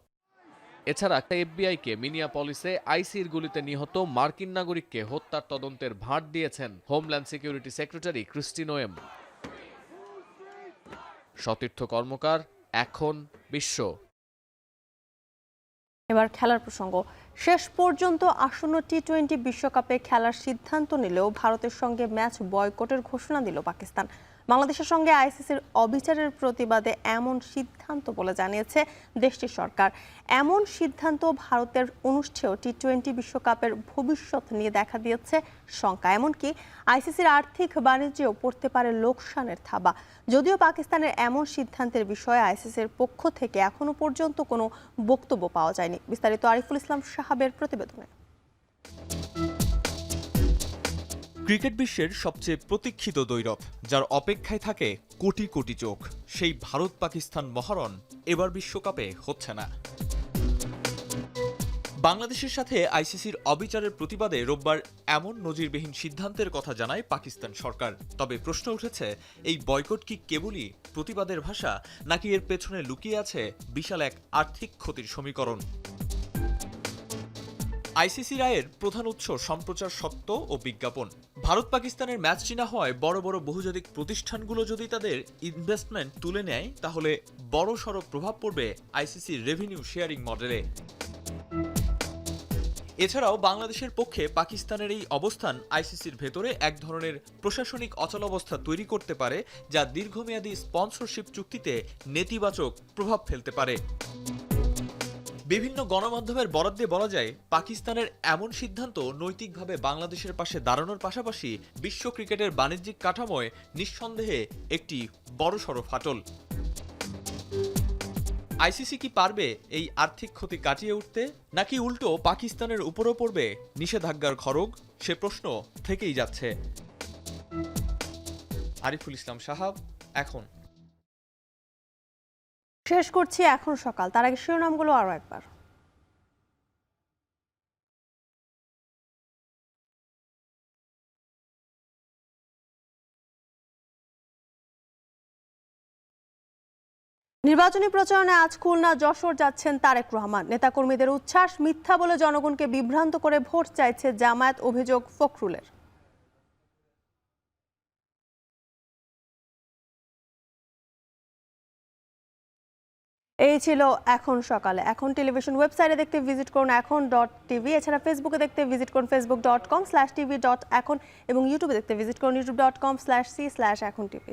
এছাড়া এফবিআইকে মিনিয়াপলিসে আইসির গুলিতে নিহত মার্কিন নাগরিককে হত্যার তদন্তের ভার দিয়েছেন homeland security secretary Kristi Noem. সতীর্থ কর্মকার, এখন বিশ্ব। এবার খেলার প্রসঙ্গ। শেষ পর্যন্ত আসন্ন টি-20 বিশ্বকাপে খেলার সিদ্ধান্ত নিলেও ভারতের সঙ্গে ম্যাচ বয়কটের ঘোষণা দিল পাকিস্তান। বাংলাদেশের সঙ্গে আইসিসির অবিচারের প্রতিবাদে এমন সিদ্ধান্ত বলে জানিয়েছে দেশটির সরকার। এমন সিদ্ধান্ত ভারতের অনুষ্ঠেয় টি-20 বিশ্বকাপের ভবিষ্যৎ নিয়ে দেখা দিয়েছে শঙ্কা। এমনকি আইসিসির আর্থিক বাণিজ্যেও পড়তে পারে লোকসানের থাবা। যদিও পাকিস্তানের এমন সিদ্ধান্তের বিষয়ে আইসিসির পক্ষ থেকে এখনো পর্যন্ত কোনো বক্তব্য পাওয়া যায়নি। বিস্তারিত আরিফুল ইসলাম সাহাবের প্রতিবেদনে। ক্রিকেট বিশ্বের সবচেয়ে প্রতীক্ষিত দ্বৈরথ, যার অপেক্ষায় থাকে কোটি কোটি চোখ, সেই ভারত পাকিস্তান মহারণ এবার বিশ্বকাপে হচ্ছে না। বাংলাদেশের সাথে আইসিসির অবিচারের প্রতিবাদে রোববার এমন নজিরবিহীন সিদ্ধান্তের কথা জানায় পাকিস্তান সরকার। তবে প্রশ্ন উঠেছে, এই বয়কট কি কেবলই প্রতিবাদের ভাষা, নাকি এর পেছনে লুকিয়ে আছে বিশাল এক আর্থিক ক্ষতির সমীকরণ? আইসিসি রায়ের প্রধান উৎস সম্প্রচার সত্ত্ব ও বিজ্ঞাপন। ভারত পাকিস্তানের ম্যাচটি না হওয়ায় বড় বড় বহুজাতিক প্রতিষ্ঠানগুলো যদি তাদের ইনভেস্টমেন্ট তুলে নেয়, তাহলে বড় সড় প্রভাব পড়বে আইসিসির রেভিনিউ শেয়ারিং মডেলে। এছাড়াও বাংলাদেশের পক্ষে পাকিস্তানের এই অবস্থান আইসিসির ভেতরে এক ধরনের প্রশাসনিক অচলাবস্থা তৈরি করতে পারে, যা দীর্ঘমেয়াদী স্পন্সরশিপ চুক্তিতে নেতিবাচক প্রভাব ফেলতে পারে। বিভিন্ন গণমাধ্যমের বরাদ্দে বলা যায়, পাকিস্তানের এমন সিদ্ধান্ত নৈতিকভাবে বাংলাদেশের পাশে দাঁড়ানোর পাশাপাশি বিশ্ব ক্রিকেটের বাণিজ্যিক কাঠামোয় নিঃসন্দেহে একটি বড়সড় ফাটল। আইসিসি কি পারবে এই আর্থিক ক্ষতি কাটিয়ে উঠতে, নাকি উল্টো পাকিস্তানের উপরও পড়বে নিষেধাজ্ঞার খড়গ? সে প্রশ্ন থেকেই যাচ্ছে। আরিফুল ইসলাম সাহাব, এখন। শেষ করছি এখন সকাল। তার আগে শিরোনামগুলো আরো একবার। নির্বাচনী প্রচারণায় আজ খুলনা যশোর যাচ্ছেন তারেক রহমান। নেতাকর্মীদের উচ্ছ্বাস, মিথ্যা বলে জনগণকে বিভ্রান্ত করে ভোট চাইছে জামায়াত, অভিযোগ ফখরুলের। এই ছিল এখন সকালে। এখন টেলিভিশন ওয়েবসাইটে দেখতে ভিজিট করুন এখন.tv। এছাড়া ফেসবুকে দেখতে ভিজিট করুন facebook.com/tv.এখন এবং ইউটিউবে দেখতে ভিজিট করুন youtube.com/c/echontv।